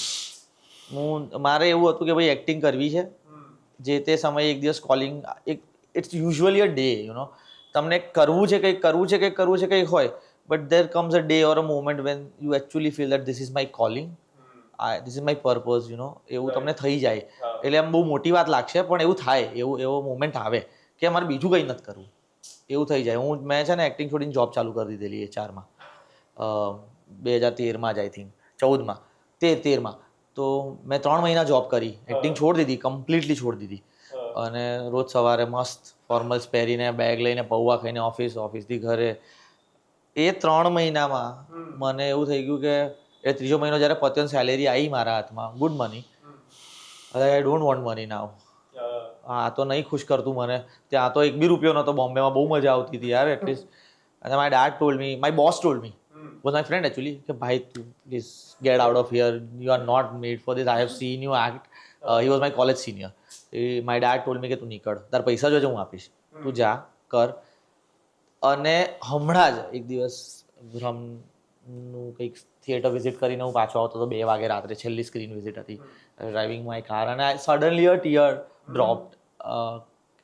મારે એવું હતું કે ભાઈ એક્ટિંગ કરવી છે, જે તે સમયે એક દિવસ calling it's usually a day તમને કરવું છે કંઈક હોય but there comes a day or a moment when you actually feel that this is my calling, this is my purpose એવું તમને થઈ જાય. એટલે આમ બહુ મોટી વાત લાગશે પણ એવું થાય, એવો મોમેન્ટ આવે કે મારે બીજું કંઈ નથી કરવું એવું થઈ જાય. મેં છે ને એક્ટિંગ છોડીને જોબ ચાલુ કરી દીધેલી HR માં 2013માં જ આઈ થિંક 14માં 13માં. તો મેં 3 મહિના જોબ કરી, એક્ટિંગ છોડી દીધી, કમ્પ્લીટલી છોડી દીધી. અને રોજ સવારે મસ્ત ફોર્મલ્સ પહેરીને બેગ લઈને પૌવા ખાઈને ઓફિસથી ઘરે. એ 3 મહિનામાં મને એવું થઈ ગયું કે એ 3જો મહિનો જ્યારે પત્યો સેલેરી આવી મારા હાથમાં, good money, I don't want money now. હા તો નહીં ખુશ કરતું મને. ત્યાં તો 1 બી રૂપિયો નહોતો. બોમ્બેમાં બહુ મજા આવતી હતી યાર એટલીસ્ટ. અને my dad told me, my boss told me, was my friend actually, કે ભાઈ તું please get out of here, you are not made for this, I have seen you act. He was my college senior. My dad told me કે તું નીકળ, તાર પૈસા જોજે હું આપીશ, તું જા કર. અને હમણાં જ એક દિવસ બ્રહ્મનું કંઈક થિયેટર વિઝિટ કરીને હું પાછો આવતો હતો 2 વાગે રાત્રે, છેલ્લી સ્ક્રીન વિઝિટ હતી, ડ્રાઇવિંગ માય કાર, અને સડનલી અ ટીયર ડ્રોપ્ડ.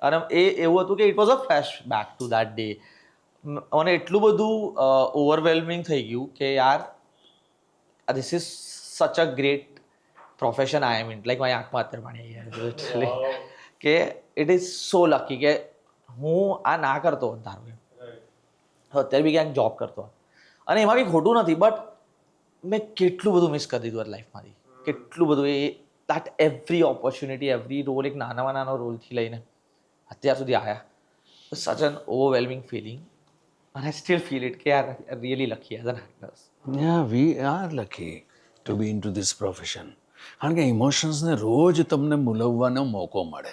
અને એ એવું હતું કે it was a flash back to that day. મને એટલું બધું ઓવરવેલ્મિંગ થઈ ગયું કે યાર this is such a great profession I am in. Like મારી આંખમાં અત્યારે પાણી આવી ગયા કે ઇટ ઇઝ સો લકી કે હું આ ના કરતો ધારો અત્યારે બી ક્યાંક જોબ કરતો અને એમાં કંઈ ખોટું નથી, બટ મેં કેટલું બધું મિસ કરી દીધું લાઈફમાંથી, કેટલું બધું. That every opportunity, every role, એક નાનો રોલથી લઈને અત્યાર સુધી આવ્યા. Such an overwhelming feeling. And I still feel it કે યાર really lucky as an actor. Yeah, we are lucky to be into this profession. કારણ કે ઇમોશન્સને રોજ તમને મૂલવવાનો મોકો મળે,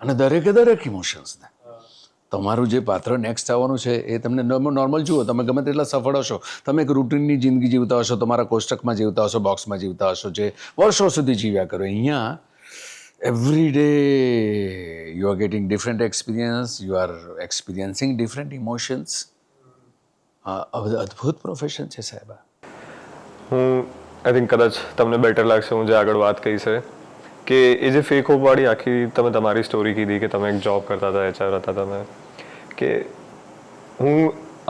અને દરેક ઇમોશન્સને તમારું જે પાત્ર નેક્સ્ટ આવવાનું છે એ તમને નોર્મલ જુઓ, તમે ગમે તેટલા સફળ હશો, તમે એક રૂટીનની જિંદગી જીવતા હશો, તમારા કોષ્ટકમાં જીવતા હશો, બોક્સમાં જીવતા હશો, જે વર્ષો સુધી જીવ્યા કરો. અહીંયા every day you are getting different experience, you are experiencing different emotions. અદ્ભુત પ્રોફેશન છે સાહેબ. હું આઈ થિંક કદાચ તમને બેટર લાગશે હું જે આગળ વાત કહી છે કે એ જે ફેક હોપવાળી આખી તમે તમારી સ્ટોરી કીધી કે તમે એક જોબ કરતા હતા, HR હતા તમે, કે હું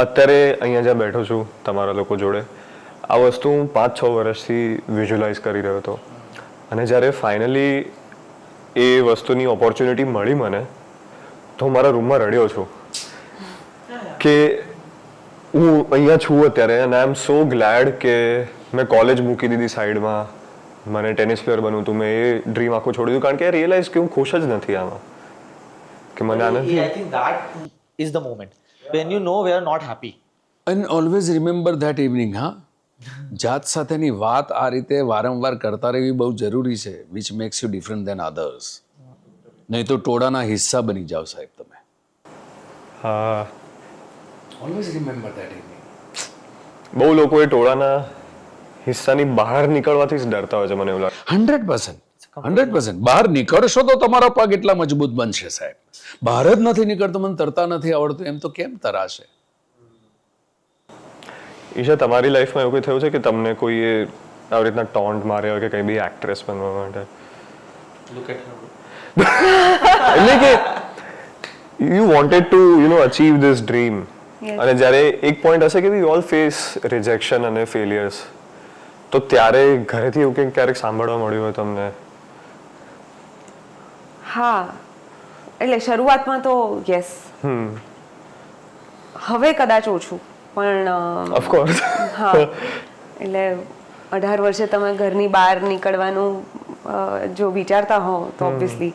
અત્યારે અહીંયા જ્યાં બેઠો છું તમારા લોકો જોડે, આ વસ્તુ હું 5-6 વર્ષથી વિઝ્યુલાઇઝ કરી રહ્યો હતો. અને જ્યારે ફાઇનલી એ વસ્તુની ઓપોર્ચ્યુનિટી મળી મને, તો હું મારા રૂમમાં રડ્યો છું કે હું અહીંયા છું અત્યારે. And I M so glad કે મેં કોલેજ મૂકી દીધી સાઈડમાં, મને ટેનિસ પ્લેયર બનવું હતું, મેં એ ડ્રીમ આખું છોડી દીધું કારણ કે રિયલાઇઝ કે હું ખુશ જ નથી આમાં, કે મને આ નથી. I think that is the moment when you know we are not happy. And always remember that evening, હા. જાત સાથેની વાત આ રીતે વારંવાર કરતા રહેવી બહુ જરૂરી છે, which makes you different than others. નહીં તો ટોળાના હિસ્સા બની જાઓ સાહેબ તમે. હા, ઓલવેઝ રિમેમ્બર ધેટ ઇવનિંગ. બહુ લોકો એ ટોળાના હિસ્સાની બહાર નીકળવાથી જ ડરતા હોય છે મને એવું લાગે. 100%. બહાર નીકળશો તો તમારા પગ એટલા મજબૂત બનશે સાહેબ. બહાર જ નથી નીકળતો, મને તરતા નથી આવડતું, એમ તો કેમ તરાશે? ઈશા, તમારી લાઈફમાં એવું કંઈ થયું છે કે તમને કોઈએ આવી રીતના ટોન્ટ માર્યા હોય કે કંઈ બી એક્ટ્રેસ બનવા માટે? Look at her. એટલે કે you wanted to achieve this dream, અને જ્યારે એક પોઈન્ટ હશે કે વી ઓલ ફેસ રિજેક્શન અને ફેલિયર્સ, તો ત્યારે ઘરેથી એવું કંઈક ક્યારેક સાંભળવા મળ્યું હોય તમને? હા, એટલે શરૂઆતમાં તો યસ, હવે કદાચ ઓછું, પણ ઓફકોર્સ. હા, એટલે 18 વર્ષે તમે ઘરની બહાર નીકળવાનું જો વિચારતા હો તો ઓબ્વિયસલી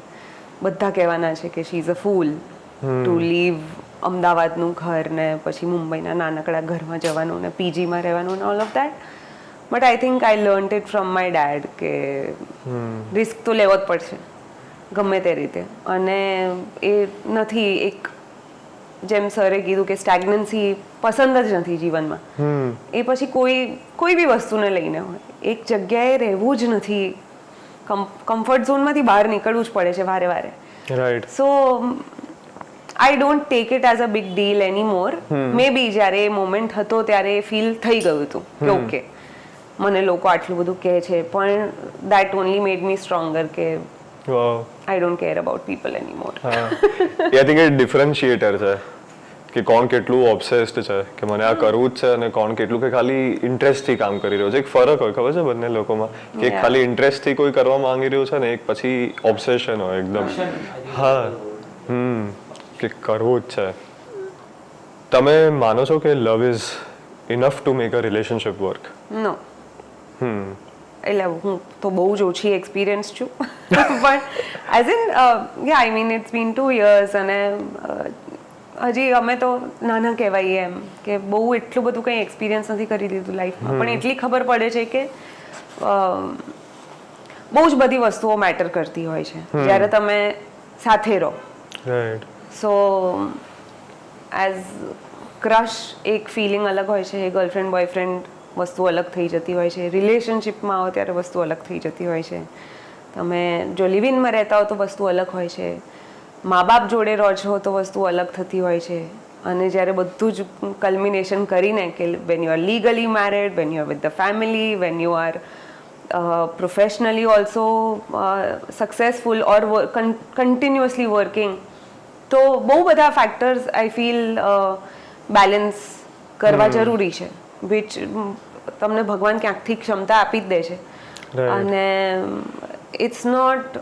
બધા કહેવાના છે કે she is a fool to leave અમદાવાદનું ઘર ને પછી મુંબઈના નાનકડા ઘરમાં જવાનું ને પીજીમાં રહેવાનું ને all of that. But I think I learnt it from my dad કે રિસ્ક તો લેવો જ પડશે ગમે તે રીતે, અને એ નથી એક જેમ સરે કીધું કે સ્ટેગ્નન્સી પસંદ જ નથી જીવનમાં, એ પછી કોઈ બી વસ્તુને લઈને હોય એક જગ્યાએ રહેવું જ નથી, કમ્ફર્ટ ઝોનમાંથી બહાર નીકળવું જ પડે છે વારે વારે. Right. So I don't take it as a big deal any more. Maybe જ્યારે એ મોમેન્ટ હતો ત્યારે ફીલ થઈ ગયું હતું કે ઓકે મને લોકો આટલું બધું કહે છે, પણ that only made me stronger કે wow. I don't care about people any more. I think એ ડિફરન્શિએટર છે કે કોણ કેટલું ઓબ્સેસ્ડ છે કે મને આ કરવું જ છે, અને કોણ કેટલું કે ખાલી ઇન્ટરેસ્ટથી કામ કરી રહ્યો છે. એક ફરક હોય ખબર છે બંને લોકોમાં, કે એક ખાલી ઇન્ટરેસ્ટથી કોઈ કરવા માંગી રહ્યું છે ને એક પછી ઓબ્સેશન હોય એકદમ. હા. કે કરવું જ છે. તમે માનો છો કે love is enough to make a relationship work? No. એટલે હું તો બહુ જ ઓછી એક્સપિરિયન્સ છું, પણ as in yeah I mean it's been 2 years, અને હજી અમે તો નાના કહેવાઈએ એમ કે બહુ એટલું બધું કંઈ એક્સપિરિયન્સ નથી કરી દીધું લાઈફમાં, પણ એટલી ખબર પડે છે કે બહુ જ બધી વસ્તુઓ મેટર કરતી હોય છે જ્યારે તમે સાથે રહો. રાઈટ. સો એઝ ક્રશ એક ફિલિંગ અલગ હોય છે, ગર્લફ્રેન્ડ બોયફ્રેન્ડ વસ્તુ અલગ થઈ જતી હોય છે, રિલેશનશિપમાં આવો ત્યારે વસ્તુ અલગ થઈ જતી હોય છે, તમે જો લિવ ઇનમાં રહેતા હો તો વસ્તુ અલગ હોય છે, મા બાપ જોડે રહો છો તો વસ્તુ અલગ થતી હોય છે, અને જ્યારે બધું જ કલ્મિનેશન કરીને કે when you are legally married, when you are with the family, when you are professionally also successful or continuously working, તો બહુ બધા ફેક્ટર્સ આઈ ફીલ બેલેન્સ કરવા જરૂરી છે, વિચ તમને ભગવાન ક્યાંકથી ક્ષમતા આપી જ દે છે. અને it's not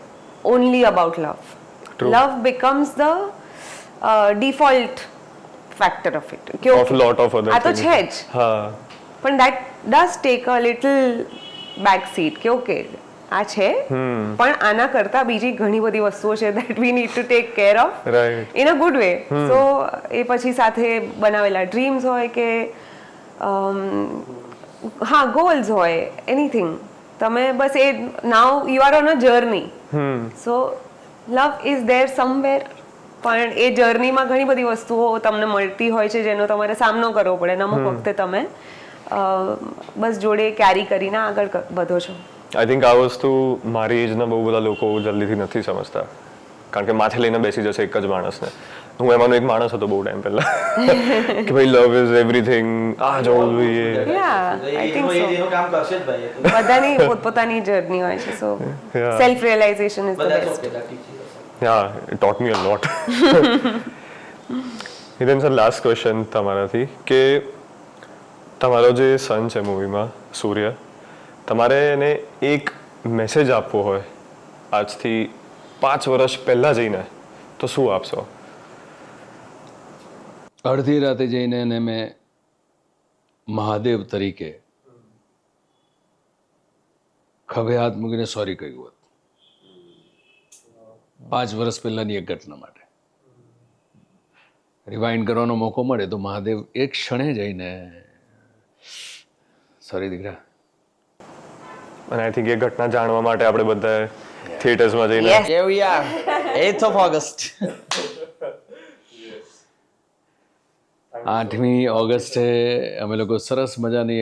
only about love. Love becomes the default factor of it. Of lot of other આ તો છે જ, હા, પણ that does take a little back seat કે ઓકે આ છે, પણ આના કરતા બીજી ઘણી બધી વસ્તુઓ છે that we need to take care of right. In a good way. So એ પછી સાથે બનાવેલા ડ્રીમ્સ હોય કે હા ગોલ્સ હોય, એનીથિંગ, તમે બસ એ now you are on a journey. So love is there somewhere, પણ એ જર્નીમાં ઘણી બધી વસ્તુઓ તમને મળતી હોય છે જેનો તમારે સામનો કરવો પડે, અને અમુક વખતે તમે બસ જોડે કેરી કરીને આગળ વધો છો. આઈ થિંક આ વસ્તુ મારી એજના બહુ બધા લોકો જલ્દીથી નથી સમજતા, કારણ કે માથે લઈને બેસી જશે એક જ માણસને. હું એમાંનો એક માણસ હતો બહુ ટાઈમ પહેલા કે ભાઈ લવ ઇઝ એવરીથિંગ, આ જોવું જોઈએ. આઈ થિંક સો બધાની પોતપોતાની જર્ની હોય છે, so self realisation is the best. Yeah, it taught me a lot. Then sir, last question તમારાથી કે તમારો જે સન છે મૂવીમાં સૂર્ય, તમારે એને એક મેસેજ આપવો હોય આજથી 5 વર્ષ પહેલા જઈને, તો શું આપશો? અડધી રાતે જઈને એને મેં મહાદેવ તરીકે ખભે હાથ મૂકીને સોરી કહ્યું હોત, 5 વર્ષ પહેલાની એક ઘટના માટે. રિવાઇન્ડ કરવાનો મોકો મળે તો મહાદેવ એક ક્ષણે જઈને સોરી દીકરા. અને આઈ થિંક એ ઘટના જાણવા માટે આપણે બધા થિયેટર્સમાં જઈને Here we are, 8th of August. 8મી ઓગસ્ટે અમે લોકો સરસ મજાની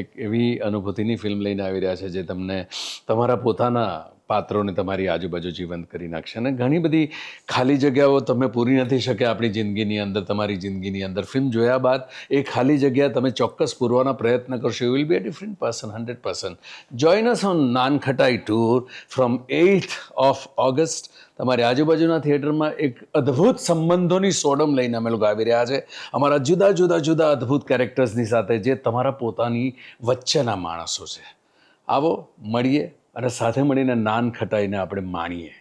એક એવી અનુભૂતિની ફિલ્મ લઈને આવી રહ્યા છે જે તમને તમારા પોતાના પાત્રોને તમારી આજુબાજુ જીવંત કરી નાખશે, અને ઘણી બધી ખાલી જગ્યાઓ તમે પૂરી નથી શક્યા આપણી જિંદગીની અંદર, તમારી જિંદગીની અંદર. ફિલ્મ જોયા બાદ એ ખાલી જગ્યા તમે ચોક્કસ પૂરવાના પ્રયત્ન કરશો. You will be a different person, 100%. Join us on nankhatai tour from 8th of August. તમારી આજુબાજુના થિયેટરમાં એક અદ્ભુત સંબંધોની સોડમ લઈને અમે લોકો આવી રહ્યા છે, અમારા જુદા જુદા જુદા અદ્ભુત કેરેક્ટર્સની સાથે, જે તમારા પોતાની વચ્ચેના માણસો છે. આવો મળીએ અને સાથે મળીને નાન ખટાઈને આપણે માણીએ.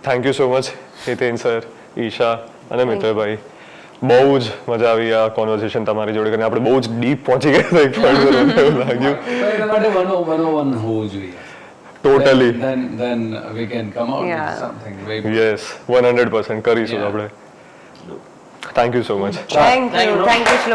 Thank you so much Hiten sir, Isha અને મિત્રભાઈ. બહુ જ મજા આવી આ કોન્વર્સેશન તમારી જોડે કરીને. આપણે બહુ જ ડીપ પહોંચી ગયા હતા એક પોઈન્ટ પર, એવું લાગ્યું. વન હોવું જોઈએ. Totally. Then we can come out Yeah. with something very yes, 100% કરીશું આપણે. Thank you so much. Thank you શ્લોક.